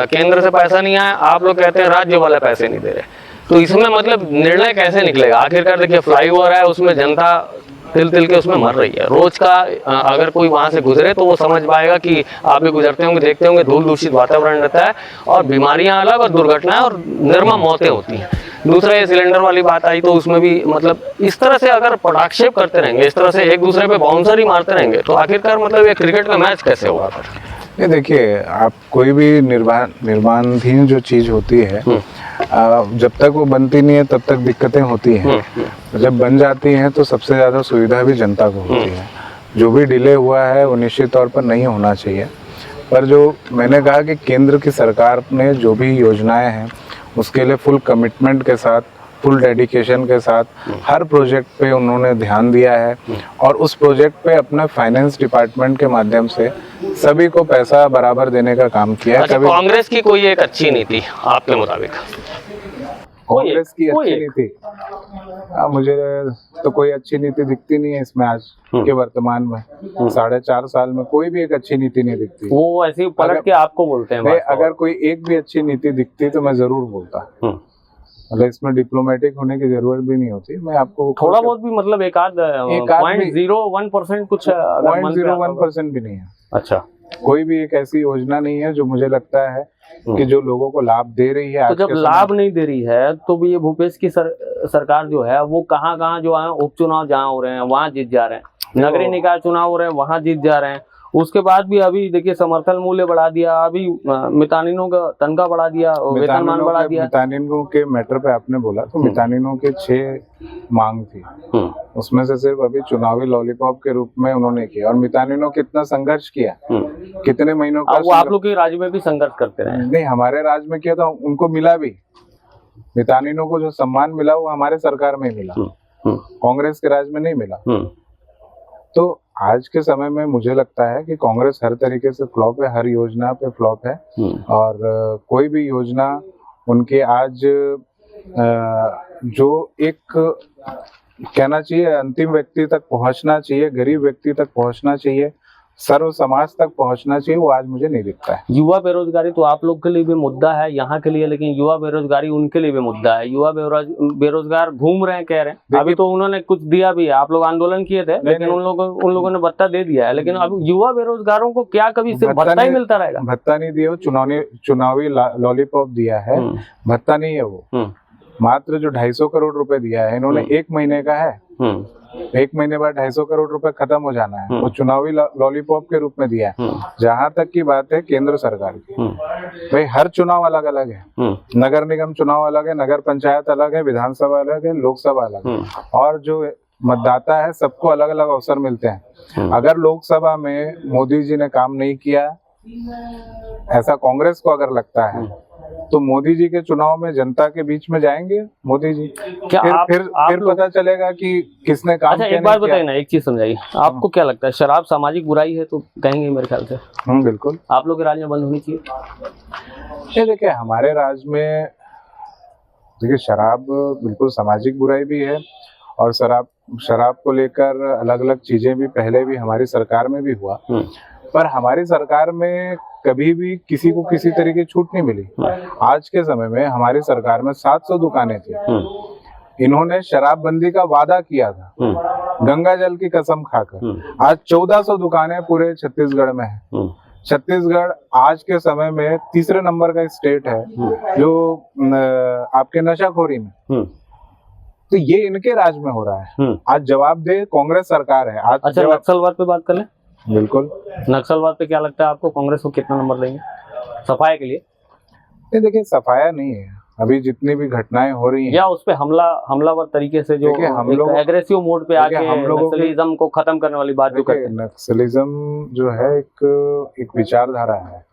केंद्र से पैसा नहीं आया, आप लोग कहते हैं राज्य वाले पैसे नहीं दे रहे। तो इसमें मतलब निर्णय कैसे निकलेगा? आखिरकार देखिए, फ्लाईओवर है, उसमें जनता तिल तिल के उसमें मर रही है। रोज का अगर कोई वहां से गुजरे तो वो समझ पाएगा कि आप भी गुजरते होंगे, देखते होंगे, धूल दूषित वातावरण रहता है और बीमारियां अलग और दुर्घटनाएं और निर्मम मौतें होती हैं। दूसरा, ये सिलेंडर वाली बात आई तो उसमें भी मतलब इस तरह से अगर पटाक्षेप करते रहेंगे, इस तरह से एक दूसरे पे बाउंसर ही मारते रहेंगे, तो आखिरकार मतलब ये क्रिकेट का मैच कैसे होगा फिर?
ये देखिए, आप कोई भी निर्माणाधीन जो चीज होती है, जब तक वो बनती नहीं है तब तक दिक्कतें होती हैं। जब बन जाती हैं तो सबसे ज्यादा सुविधा भी जनता को होती है। जो भी डिले हुआ है वो निश्चित तौर पर नहीं होना चाहिए। पर जो मैंने कहा कि केंद्र की सरकार ने जो भी योजनाएं हैं उसके लिए फुल कमिटमेंट के साथ, फुल डेडिकेशन के साथ हर प्रोजेक्ट पे उन्होंने ध्यान दिया है और उस प्रोजेक्ट पे अपना फाइनेंस डिपार्टमेंट के माध्यम से सभी को पैसा बराबर देने का काम किया है।
अच्छा, कांग्रेस की कोई एक अच्छी नीति आपके मुताबिक?
कांग्रेस की अच्छी नीति मुझे तो कोई अच्छी नीति दिखती नहीं है इसमें आज के वर्तमान में। 4.5 साल में कोई भी एक अच्छी नीति नहीं दिखती।
वो ऐसे ही पलट के आपको बोलते हैं।
अगर कोई एक भी अच्छी नीति दिखती तो मैं जरूर बोलता। मतलब इसमें डिप्लोमेटिक होने की जरूरत भी नहीं होती। मैं आपको
थोड़ा बहुत भी मतलब एक आध 0.01% कुछ
0.01% भी नहीं है।
अच्छा,
कोई भी एक ऐसी योजना नहीं है जो मुझे लगता है कि जो लोगों को लाभ दे रही है।
तो जब लाभ नहीं दे रही है तो भी ये भूपेश की सरकार जो है वो कहाँ जो है उपचुनाव जहाँ हो रहे हैं वहाँ जीत जा रहे हैं, नगरीय निकाय चुनाव हो रहे हैं वहाँ जीत जा रहे हैं। उसके बाद भी अभी देखिए समर्थन मूल्य बढ़ा दिया, अभी मितानिनों का तनख्वाह बढ़ा दिया, वेतनमान बढ़ा दिया।
मितानिनों के मैटर पे आपने बोला तो मितानिनों के 6 मांग थी, उसमें से सिर्फ अभी चुनावी लॉलीपॉप के रूप में उन्होंने किया। और मितानिनों कितना संघर्ष किया, कितने महीनों का।
वो आप लोग के राज्य में भी संघर्ष करते रहे?
नहीं, हमारे राज्य में किया था, उनको मिला भी। मितानिनों को जो सम्मान मिला वो हमारे सरकार में मिला, कांग्रेस के राज्य में नहीं मिला। तो आज के समय में मुझे लगता है कि कांग्रेस हर तरीके से फ्लॉप है, हर योजना पे फ्लॉप है। और कोई भी योजना उनके आज जो एक कहना चाहिए अंतिम व्यक्ति तक पहुंचना चाहिए, गरीब व्यक्ति तक पहुंचना चाहिए, सर्व समाज तक पहुंचना चाहिए, वो आज मुझे नहीं दिखता है।
युवा बेरोजगारी तो आप लोग के लिए भी मुद्दा है यहाँ के लिए, लेकिन युवा बेरोजगारी उनके लिए भी मुद्दा है। युवा बेरोजगार घूम रहे हैं, कह रहे हैं। अभी तो उन्होंने कुछ दिया भी है, आप लोग आंदोलन किए थे लेकिन उन लोगों ने भत्ता दे दिया है। लेकिन अब युवा बेरोजगारों को क्या कभी सिर्फ भत्ता ही मिलता रहेगा?
भत्ता नहीं दिया, चुनावी लॉलीपॉप दिया है, भत्ता नहीं है वो। मात्र जो 250 करोड़ रुपए दिया है इन्होंने, 1 महीने का है। 1 महीने बाद 250 करोड़ रुपए खत्म हो जाना है। वो चुनावी लॉलीपॉप के रूप में दिया है। जहां तक की बात है केंद्र सरकार की, भाई हर चुनाव अलग अलग है। नगर निगम चुनाव अलग है, नगर पंचायत अलग है, विधानसभा अलग है, लोकसभा अलग है। और जो मतदाता है सबको अलग अलग अवसर मिलते हैं। अगर लोकसभा में मोदी जी ने काम नहीं किया, ऐसा कांग्रेस को अगर लगता है, तो मोदी जी के चुनाव में जनता के बीच में जाएंगे मोदी जी।
क्या
फिर पता चलेगा कि किसने काम किया।
एक बात बताइए ना, एक चीज समझाइए, आपको क्या लगता है शराब सामाजिक बुराई है? तो कहेंगे मेरे ख्याल से।
बिल्कुल।
आप लोग के राज्य में बंद होनी चाहिए?
ये देखिए, हमारे राज्य में देखिए शराब बिल्कुल सामाजिक बुराई भी है और शराब को लेकर अलग अलग चीजें भी पहले भी हमारी सरकार में भी हुआ। पर हमारी सरकार में कभी भी किसी को किसी तरह की छूट नहीं मिली। आज के समय में हमारी सरकार में 700 दुकानें थी। इन्होंने शराबबंदी का वादा किया था, गंगा जल की कसम खाकर। आज 1400 दुकानें पूरे छत्तीसगढ़ में है। छत्तीसगढ़ आज के समय में 3रे नंबर का स्टेट है जो आपके नशाखोरी में। तो ये इनके राज्य में हो रहा है। आज जवाबदेह कांग्रेस सरकार है। आज
अच्छा, नक्सलवाद पे बात कर लें।
बिल्कुल।
नक्सलवाद पे क्या लगता है आपको, कांग्रेस को कितना नंबर देंगे सफाया के लिए?
नहीं, देखिए सफाया नहीं है। अभी जितनी भी घटनाएं हो रही हैं,
या उस पे हमलावर तरीके से जो
हम लोग
एग्रेसिव मोड पे आके नक्सलिज्म को खत्म करने वाली बात जो करते हैं।
नक्सलिज्म जो है एक विचारधारा है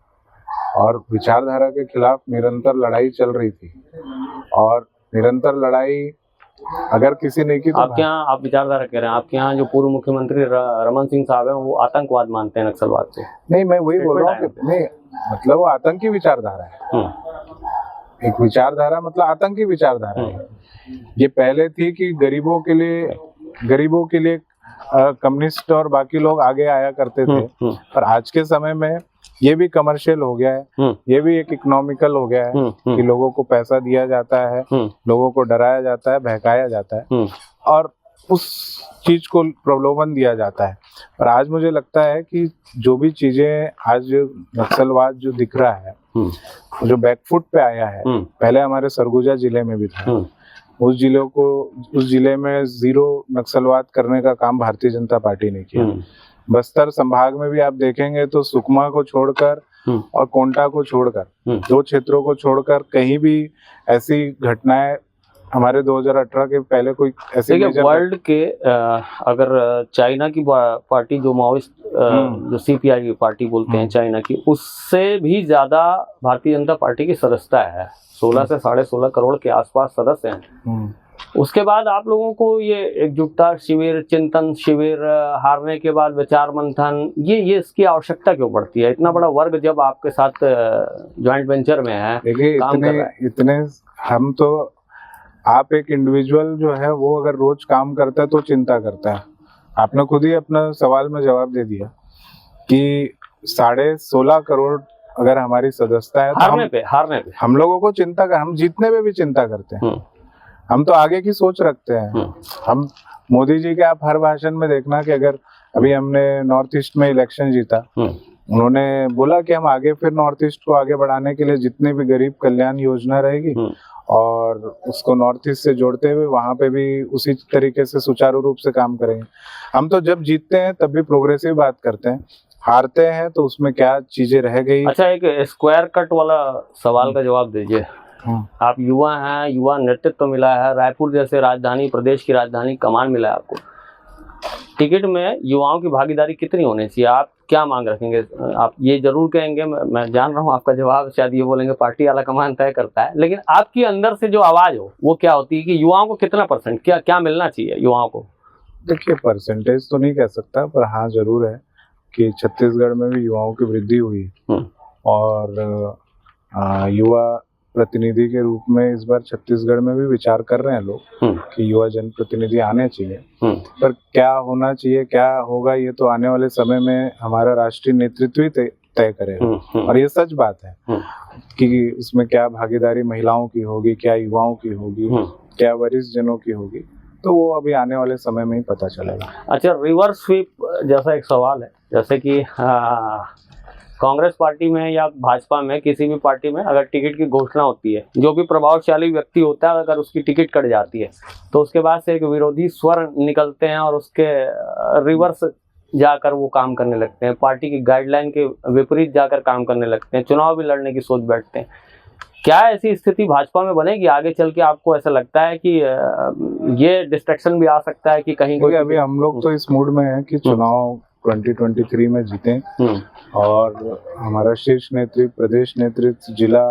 और विचारधारा के खिलाफ निरंतर लड़ाई चल रही थी। और निरंतर लड़ाई अगर किसी ने की तो
आपके यहाँ, आप विचारधारा कह रहे हैं, आपके यहाँ जो पूर्व मुख्यमंत्री रमन सिंह साहब हैं वो आतंकवाद मानते हैं नक्सलवाद से?
नहीं, मैं वही बोल रहा हूँ कि नहीं, मतलब वो आतंकी विचारधारा है। एक विचारधारा मतलब आतंकी विचारधारा है। ये पहले थी कि गरीबों के लिए कम्युनिस्ट और बाकी लोग आगे आया करते थे, पर आज के समय में ये भी कमर्शियल हो गया है, ये भी एक इकोनॉमिकल हो गया है कि लोगों को पैसा दिया जाता है, लोगों को डराया जाता है, बहकाया जाता है और उस चीज को प्रलोभन दिया जाता है। पर आज मुझे लगता है कि जो भी चीजें आज नक्सलवाद जो दिख रहा है, जो बैकफुट पे आया है, पहले हमारे सरगुजा जिले में भी था, उस जिले में 0 नक्सलवाद करने का काम भारतीय जनता पार्टी ने किया। बस्तर संभाग में भी आप देखेंगे तो सुकमा को छोड़कर और कोंटा को छोड़कर, 2 क्षेत्रों को छोड़कर कहीं भी ऐसी घटनाएं हमारे 2018 के पहले कोई ऐसी
वर्ल्ड के अगर चाइना की पार्टी जो माओइस्ट जो CPI पार्टी बोलते हैं चाइना की, उससे भी ज्यादा भारतीय जनता पार्टी की सदस्यता है। 16 से 16.5 करोड़ के आसपास सदस्य हैं। उसके बाद आप लोगों को ये एकजुटता शिविर, चिंतन शिविर, हारने के बाद विचार मंथन, ये इसकी आवश्यकता क्यों पड़ती है? इतना बड़ा वर्ग जब आपके साथ ज्वाइंट वेंचर में है, काम कर रहा है।
इतने हम तो, आप एक इंडिविजुअल जो है वो अगर रोज काम करता है तो चिंता करता है। आपने खुद ही अपना सवाल में जवाब दे दिया कि 16.5 करोड़ अगर हमारी सदस्यता है,
हारने पे
हम लोगों को चिंता कर, हम जीतने पे भी चिंता करते हैं। हम तो आगे की सोच रखते हैं। हम मोदी जी के आप हर भाषण में देखना कि अगर अभी हमने नॉर्थ ईस्ट में इलेक्शन जीता, उन्होंने बोला कि हम आगे फिर नॉर्थ ईस्ट को आगे बढ़ाने के लिए जितनी भी गरीब कल्याण योजना रहेगी और उसको नॉर्थ ईस्ट से जोड़ते हुए वहां पे भी उसी तरीके से सुचारू रूप से काम करेंगे। हम तो जब जीतते हैं तब भी प्रोग्रेसिव बात करते हैं, हारते हैं तो उसमें क्या चीजें रह गई।
अच्छा, एक स्क्वायर कट वाला सवाल का जवाब दीजिए। आप युवा हैं, युवा नेतृत्व मिला है, रायपुर जैसे राजधानी, प्रदेश की राजधानी कमान मिला है आपको, टिकट में युवाओं की भागीदारी कितनी होनी चाहिए? आप क्या मांग रखेंगे? आप ये जरूर कहेंगे, मैं जान रहा हूँ आपका जवाब शायद ये बोलेंगे पार्टी आला कमान तय करता है, लेकिन आपकी अंदर से जो आवाज हो वो क्या होती है कि युवाओं को कितना % क्या मिलना चाहिए युवाओं को?
देखिए, परसेंटेज तो नहीं कह सकता, पर हाँ जरूर है कि छत्तीसगढ़ में भी युवाओं की वृद्धि हुई और युवा प्रतिनिधि के रूप में इस बार छत्तीसगढ़ में भी विचार कर रहे हैं लोग कि युवा जनप्रतिनिधि आने चाहिए। पर क्या होना चाहिए, क्या होगा, ये तो आने वाले समय में हमारा राष्ट्रीय नेतृत्व ही तय करेगा। और ये सच बात है कि उसमें क्या भागीदारी महिलाओं की होगी, क्या युवाओं की होगी, क्या वरिष्ठ जनों की होगी, तो वो अभी आने वाले समय में ही पता चलेगा।
अच्छा, रिवर्स स्वीप जैसा एक सवाल है, जैसे कि कांग्रेस पार्टी में या भाजपा में, किसी भी पार्टी में अगर टिकट की घोषणा होती है, जो भी प्रभावशाली व्यक्ति होता है, अगर उसकी टिकट कट जाती है तो उसके बाद से एक विरोधी स्वर निकलते हैं और उसके रिवर्स जाकर वो काम करने लगते हैं, पार्टी की गाइडलाइन के विपरीत जाकर काम करने लगते हैं, चुनाव भी लड़ने की सोच बैठते हैं। क्या ऐसी स्थिति भाजपा में बनेगी आगे चल के? आपको ऐसा लगता है कि ये डिस्ट्रैक्शन भी आ सकता है कि कहीं कोई?
अभी हम लोग तो इस मूड में हैं कि चुनाव 2023 में जीतें और हमारा शीर्ष नेतृत्व, प्रदेश नेतृत्व, जिला,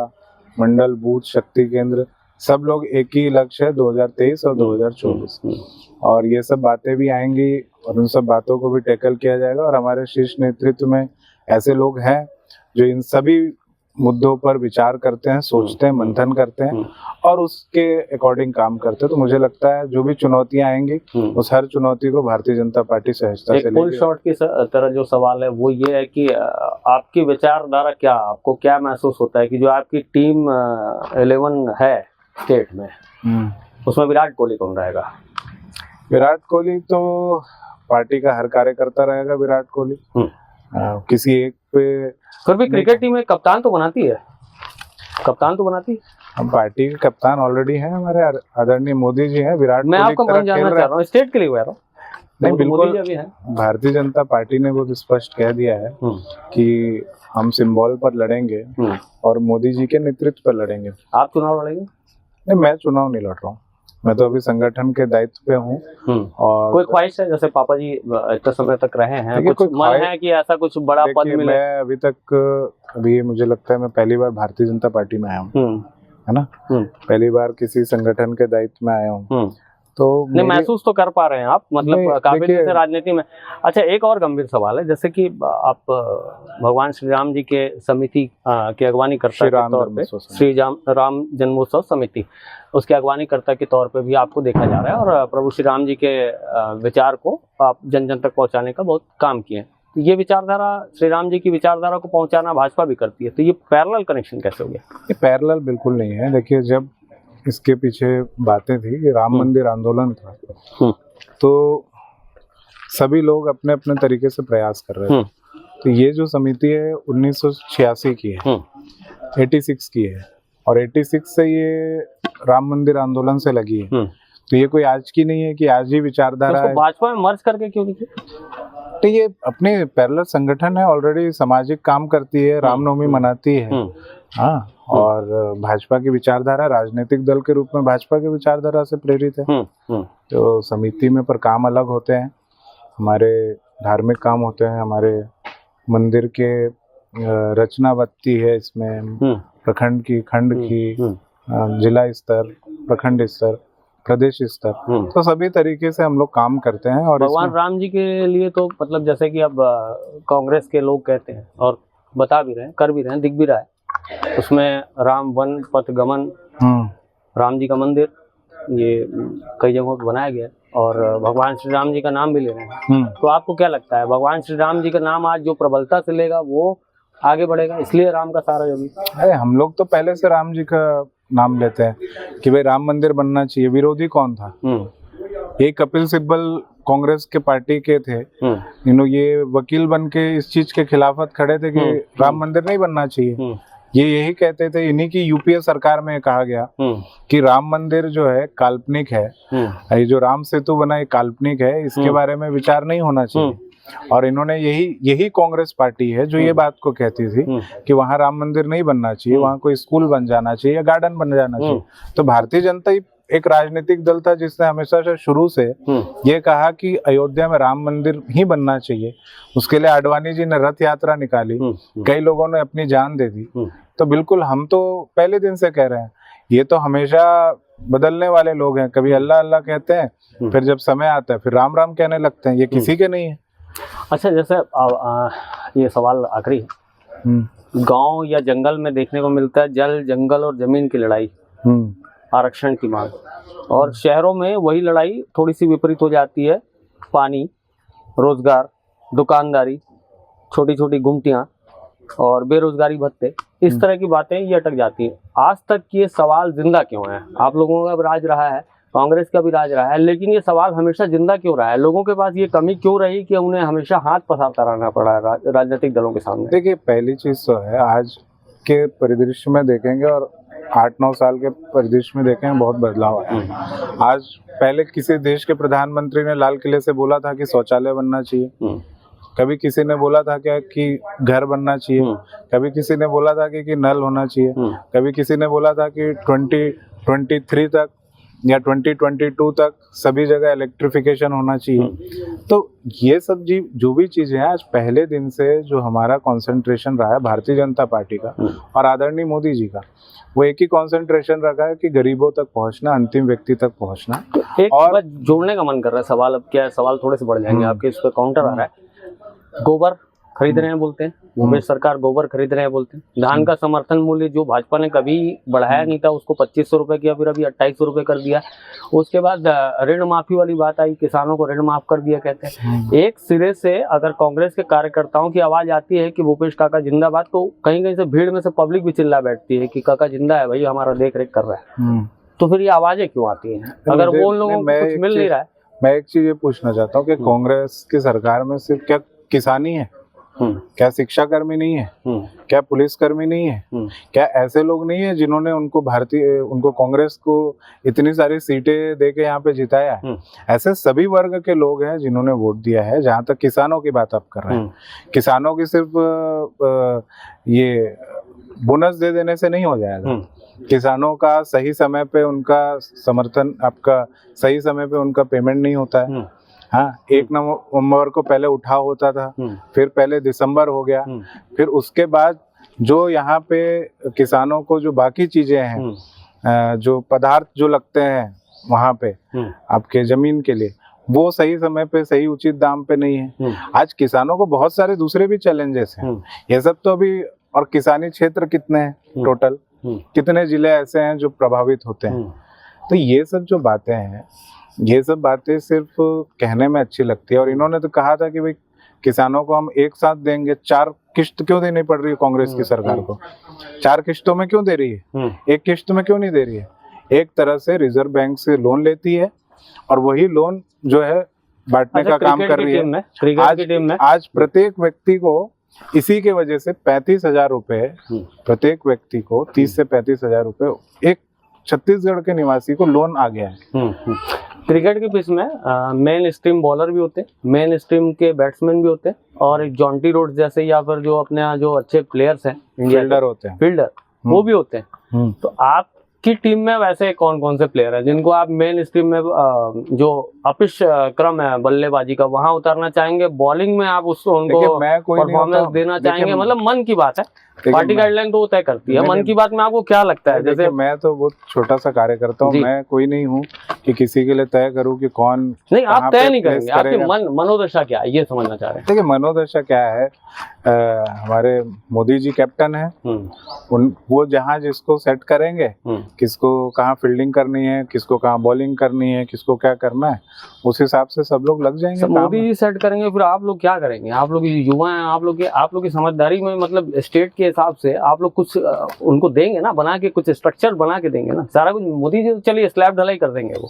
मंडल, बूथ, शक्ति केंद्र, सब लोग एक ही लक्ष्य है 2023 और 2024, और ये सब बातें भी आएंगी और उन सब बातों को भी टैकल किया जाएगा। और हमारे शीर्ष नेतृत्व में ऐसे लोग हैं जो इन सभी मुद्दों पर विचार करते हैं, सोचते हैं, मंथन करते हैं और उसके अकॉर्डिंग काम करते हैं। तो मुझे लगता है जो भी चुनौतियां आएंगी उस हर चुनौती को भारतीय जनता पार्टी सहजता से लेगी।
फुल शॉट की तरह जो सवाल है वो ये है कि आपकी विचारधारा क्या, आपको क्या महसूस होता है कि जो आपकी टीम 11 है स्टेट में, उसमें विराट कोहली कौन रहेगा?
विराट कोहली तो पार्टी का हर कार्यकर्ता रहेगा। विराट कोहली किसी एक पे,
फिर भी क्रिकेट टीम में कप्तान तो बनाती है, कप्तान तो बनाती है।
हम पार्टी के कप्तान ऑलरेडी हैं, हमारे आदरणीय मोदी जी हैं। विराट
मैं आपका मन जानना चाह रहा हूँ, स्टेट के लिए हुआ
नहीं, बिल्कुल भारतीय जनता पार्टी ने बहुत स्पष्ट कह दिया है कि हम सिंबल पर लड़ेंगे और मोदी जी के नेतृत्व पर लड़ेंगे।
आप चुनाव लड़ेंगे?
नहीं, मैं चुनाव नहीं लड़ रहा हूँ, मैं तो अभी संगठन के दायित्व पे हूँ। और
कोई ख्वाहिश है, जैसे पापा जी इतने समय तक रहे हैं, कुछ मन है कि ऐसा कुछ बड़ा पद मिले?
मैं अभी मुझे लगता है मैं पहली बार भारतीय जनता पार्टी में आया हूँ, है ना, पहली बार किसी संगठन के दायित्व में आया हूँ, तो
नहीं, महसूस तो कर पा रहे हैं आप, मतलब काफी दिन से राजनीति में। अच्छा, एक और गंभीर सवाल है, जैसे कि आप भगवान श्री राम जी के समिति के अगवानी कर्ता के तौर पे, श्री राम जन्मोत्सव समिति, उसके अगवानी कर्ता के तौर पे भी आपको देखा जा रहा है, और प्रभु श्री राम जी के विचार को आप जन जन तक पहुंचाने का बहुत काम किए। तो ये विचारधारा, श्री राम जी की विचारधारा को पहुंचाना भाजपा भी करती है, तो ये पैरेलल कनेक्शन कैसे हो गया?
ये पैरेलल बिल्कुल नहीं है। देखिए, जब इसके पीछे बातें थी कि राम मंदिर आंदोलन था, तो सभी लोग अपने अपने तरीके से प्रयास कर रहे थे। तो ये जो समिति है 1986 की है, 86 की है, और 86 से ये राम मंदिर आंदोलन से लगी है। तो ये कोई आज की नहीं है कि आज ही विचारधारा है।
भाजपा में मर्ज करके क्यों नहीं?
तो ये अपने पैरेलल संगठन है, ऑलरेडी सामाजिक काम करती है, रामनवमी मनाती है। हाँ, और भाजपा की विचारधारा, राजनीतिक दल के रूप में भाजपा की विचारधारा से प्रेरित है। तो समिति में पर काम अलग होते हैं, हमारे धार्मिक काम होते हैं, हमारे मंदिर के रचना बत्ती है इसमें, प्रखंड की, खंड की, जिला स्तर, प्रखंड स्तर, प्रदेश स्तर, तो सभी तरीके से हम लोग काम करते हैं। और
भगवान राम जी के लिए तो मतलब जैसे कि अब कांग्रेस के लोग कहते हैं और बता भी रहे हैं, कर भी रहे हैं, दिख भी रहा है, उसमें राम वन पथ गमन, राम जी का मंदिर ये कई जगहों पर बनाया गया, और भगवान श्री राम जी का नाम भी ले रहे हैं। तो आपको क्या लगता है, भगवान श्री राम जी का नाम आज जो प्रबलता से लेगा वो आगे बढ़ेगा, इसलिए राम का सारा योगी?
अरे हम लोग तो पहले से राम जी का नाम लेते हैं कि भाई राम मंदिर बनना चाहिए। विरोधी कौन था? ये कपिल सिब्बल कांग्रेस के पार्टी के थे, ये वकील बन के इस चीज के खिलाफत खड़े थे कि राम मंदिर नहीं बनना चाहिए। ये यही कहते थे, इन्हीं की यूपीए सरकार में कहा गया कि राम मंदिर जो है काल्पनिक है, ये जो राम सेतु बना है काल्पनिक है, इसके बारे में विचार नहीं होना चाहिए। और इन्होंने यही कांग्रेस पार्टी है जो ये बात को कहती थी कि वहाँ राम मंदिर नहीं बनना चाहिए, वहाँ कोई स्कूल बन जाना चाहिए या गार्डन बन जाना चाहिए। तो भारतीय जनता एक राजनीतिक दल था जिसने हमेशा से शुरू से ये कहा कि अयोध्या में राम मंदिर ही बनना चाहिए। उसके लिए आडवाणी जी ने रथ यात्रा निकाली, कई लोगों ने अपनी जान दे दी। तो बिल्कुल हम तो पहले दिन से कह रहे हैं, ये तो हमेशा बदलने वाले लोग हैं, कभी अल्लाह अल्लाह कहते हैं, फिर जब समय आता है फिर राम राम कहने लगते हैं, ये किसी के नहीं है।
अच्छा, जैसे ये सवाल आखिरी है, गांव या जंगल में देखने को मिलता है जल, जंगल और जमीन की लड़ाई, आरक्षण की मांग, और शहरों में वही लड़ाई थोड़ी सी विपरीत हो जाती है, पानी, रोजगार, दुकानदारी, छोटी छोटी गुमटियां और बेरोजगारी भत्ते, इस तरह की बातें ये अटक जाती हैं। आज तक ये सवाल जिंदा क्यों है? आप लोगों का भी राज रहा है, कांग्रेस का भी राज रहा है, लेकिन ये सवाल हमेशा जिंदा क्यों रहा है? लोगों के पास ये कमी क्यों रही कि उन्हें हमेशा हाथ पसारता रहना पड़ा है राजनीतिक दलों के सामने?
देखिए, पहली चीज तो है, आज के परिदृश्य में देखेंगे और 8-9 साल के परिदृश्य में देखें, बहुत बदलाव है। आज पहले किसी देश के प्रधानमंत्री ने लाल किले से बोला था कि शौचालय बनना चाहिए, कभी किसी ने बोला था क्या कि घर बनना चाहिए, कभी किसी ने बोला था कि नल होना चाहिए, कभी किसी ने बोला था कि 2023 तक या 2022 तक सभी जगह इलेक्ट्रिफिकेशन होना चाहिए। तो ये सब जो भी चीजें हैं, आज पहले दिन से जो हमारा कंसंट्रेशन रहा है भारतीय जनता पार्टी का और आदरणीय मोदी जी का, वो एक ही कंसंट्रेशन रखा है कि गरीबों तक पहुंचना, अंतिम व्यक्ति तक पहुंचना।
एक और जोड़ने का मन कर रहा है सवाल, अब क्या है, सवाल थोड़े से बढ़ जाएंगे आपके, इस पर काउंटर आ रहा है। गोबर खरीद रहे हैं बोलते हैं, भूपेश सरकार गोबर खरीद रहे हैं बोलते हैं। धान का समर्थन मूल्य जो भाजपा ने कभी बढ़ाया नहीं था, उसको 2500 रुपए किया, फिर अभी 2800 रुपए कर दिया। उसके बाद ऋण माफी वाली बात आई, किसानों को ऋण माफ कर दिया कहते हैं। एक सिरे से अगर कांग्रेस के कार्यकर्ताओं की आवाज आती है कि भूपेश काका जिंदाबाद, तो कहीं कहीं से भीड़ में से पब्लिक भी चिल्ला बैठती है कि काका जिंदा है भाई, हमारा देख रेख कर रहा है। तो फिर ये आवाजें क्यों आती हैं अगर वो लोगों को कुछ मिल नहीं रहा है?
मैं एक चीज ये पूछना चाहता हूँ कि कांग्रेस की सरकार में सिर्फ क्या किसानी है? क्या शिक्षा कर्मी नहीं है? क्या पुलिस कर्मी नहीं है? क्या ऐसे लोग नहीं है जिन्होंने उनको कांग्रेस को इतनी सारी सीटें देके यहाँ पे जिताया है? ऐसे सभी वर्ग के लोग हैं जिन्होंने वोट दिया है। जहाँ तक किसानों की बात आप कर रहे हैं, किसानों की सिर्फ ये बोनस दे देने से नहीं हो जाएगा। किसानों का सही समय पे उनका समर्थन, आपका सही समय पे उनका पेमेंट नहीं होता है। हाँ, 1 नवंबर को पहले उठाव होता था, फिर पहले दिसंबर हो गया, फिर उसके बाद जो यहाँ पे किसानों को जो बाकी चीजें हैं, जो पदार्थ जो लगते हैं वहाँ पे आपके जमीन के लिए, वो सही समय पे सही उचित दाम पे नहीं है। आज किसानों को बहुत सारे दूसरे भी चैलेंजेस हैं, ये सब तो अभी, और किसानी क्षेत्र कितने हैं टोटल, कितने जिले ऐसे हैं जो प्रभावित होते हैं। तो ये सब जो बातें हैं, ये सब बातें सिर्फ कहने में अच्छी लगती है। और इन्होंने तो कहा था कि भाई किसानों को हम एक साथ देंगे, 4 किस्त क्यों देनी पड़ रही है कांग्रेस की सरकार को? 4 किस्तों में क्यों दे रही है? एक किस्त में क्यों नहीं दे रही है? एक तरह से रिजर्व बैंक से लोन लेती है और वही लोन जो है बांटने का काम कर रही है। आज प्रत्येक व्यक्ति को इसी के वजह से 35,000 रुपए, प्रत्येक व्यक्ति को 30 से 35,000 रुपए एक छत्तीसगढ़ के निवासी को लोन आ गया है।
क्रिकेट के पिच में मेन स्ट्रीम बॉलर भी होते हैं, मेन स्ट्रीम के बैट्समैन भी होते हैं, और एक जॉन्टी रोड जैसे या फिर जो अपने यहाँ जो अच्छे प्लेयर्स हैं,
फील्डर होते हैं,
फील्डर वो भी होते हैं। तो आपकी टीम में वैसे कौन कौन से प्लेयर हैं जिनको आप मेन स्ट्रीम में जो अपिश क्रम है बल्लेबाजी का वहां उतारना चाहेंगे, बॉलिंग में आप उसको उनको परफॉर्मेंस देना चाहेंगे? मतलब मन की बात है, पार्टी गाइडलाइन तो तय करती है, मन की बात में आपको क्या लगता है? जैसे
मैं तो बहुत छोटा सा कार्यकर्ता हूँ, मैं कोई नहीं हूँ कि किसी के लिए तय करूँ कि कौन,
नहीं आप तय नहीं करेंगे, आपकी मनोदशा क्या है ये समझना चाह रहे हैं।
देखिए मनोदशा क्या है, हमारे मोदी जी कैप्टन है, वो जहाँ जिसको सेट करेंगे, किसको कहाँ फील्डिंग करनी है, किसको कहाँ बॉलिंग करनी है, किसको क्या करना है, उस हिसाब से सब लोग लग जाएंगे।
मोदी जी सेट करेंगे, फिर आप लोग क्या करेंगे? आप लोग युवा हैं, आप लोग की समझदारी में, मतलब स्टेट के हिसाब से आप लोग कुछ उनको देंगे ना, बना के कुछ स्ट्रक्चर बना के देंगे ना। सारा कुछ मोदी जी तो चलिए स्लैब ढलाई कर देंगे, वो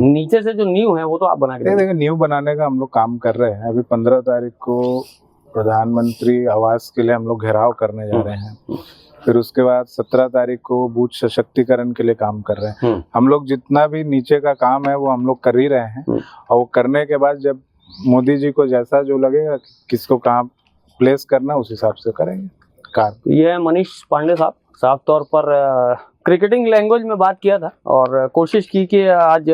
नीचे से जो नींव है वो तो आप बना के देंगे।
नींव बनाने का हम लोग काम कर रहे हैं। अभी 15 तारीख को प्रधानमंत्री आवास के लिए हम लोग घेराव करने जा रहे हैं, फिर उसके बाद 17 तारीख को बूथ सशक्तिकरण के लिए काम कर रहे हैं। हम लोग जितना भी नीचे का काम है वो हम लोग कर ही रहे हैं, और वो करने के बाद जब मोदी जी को जैसा जो लगेगा किसको कहाँ प्लेस करना उस हिसाब से करेंगे काम।
ये है मनीष पांडे साहब, साफ तौर पर क्रिकेटिंग लैंग्वेज में बात किया था और कोशिश की कि आज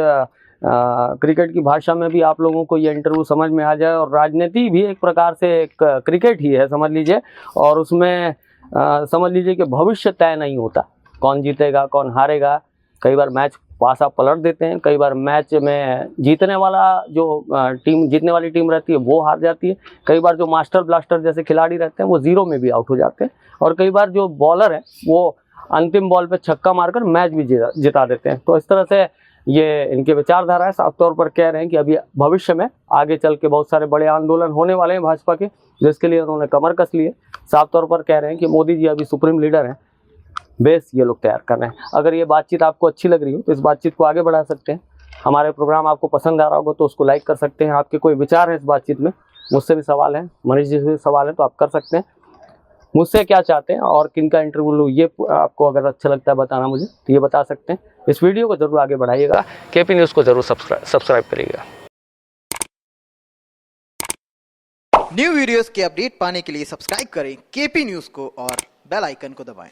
क्रिकेट की भाषा में भी आप लोगों को ये इंटरव्यू समझ में आ जाए। और राजनीति भी एक प्रकार से एक क्रिकेट ही है समझ लीजिए, और उसमें समझ लीजिए कि भविष्य तय नहीं होता, कौन जीतेगा कौन हारेगा। कई बार मैच पासा पलट देते हैं, कई बार मैच में जीतने वाला जो टीम, जीतने वाली टीम रहती है वो हार जाती है, कई बार जो मास्टर ब्लास्टर जैसे खिलाड़ी रहते हैं वो जीरो में भी आउट हो जाते हैं, और कई बार जो बॉलर है वो अंतिम बॉल पे छक्का मारकर मैच भी जिता देते हैं। तो इस तरह से ये इनके विचारधारा है। साफ तौर पर कह रहे हैं कि अभी भविष्य में आगे चल के बहुत सारे बड़े आंदोलन होने वाले हैं भाजपा के, जिसके लिए उन्होंने कमर कस ली है। साफ तौर पर कह रहे हैं कि मोदी जी अभी सुप्रीम लीडर हैं, बेस ये लोग तैयार कर रहे हैं। अगर ये बातचीत आपको अच्छी लग रही हो तो इस बातचीत को आगे बढ़ा सकते हैं। हमारे प्रोग्राम आपको पसंद आ रहा होगा तो उसको लाइक कर सकते हैं। आपके कोई विचार हैं इस बातचीत में, मुझसे भी सवाल हैं, मनीष जी से भी सवाल है, तो आप कर सकते हैं। मुझसे क्या चाहते हैं और किन का इंटरव्यू लूँ, ये आपको अगर अच्छा लगता है बताना मुझे, तो ये बता सकते हैं। इस वीडियो को जरूर आगे बढ़ाइएगा, केपी न्यूज़ को जरूर सब्सक्राइब करिएगा।
न्यू वीडियोस के अपडेट पाने के लिए सब्सक्राइब करें केपी न्यूज़ को और बेल आइकन को दबाएं।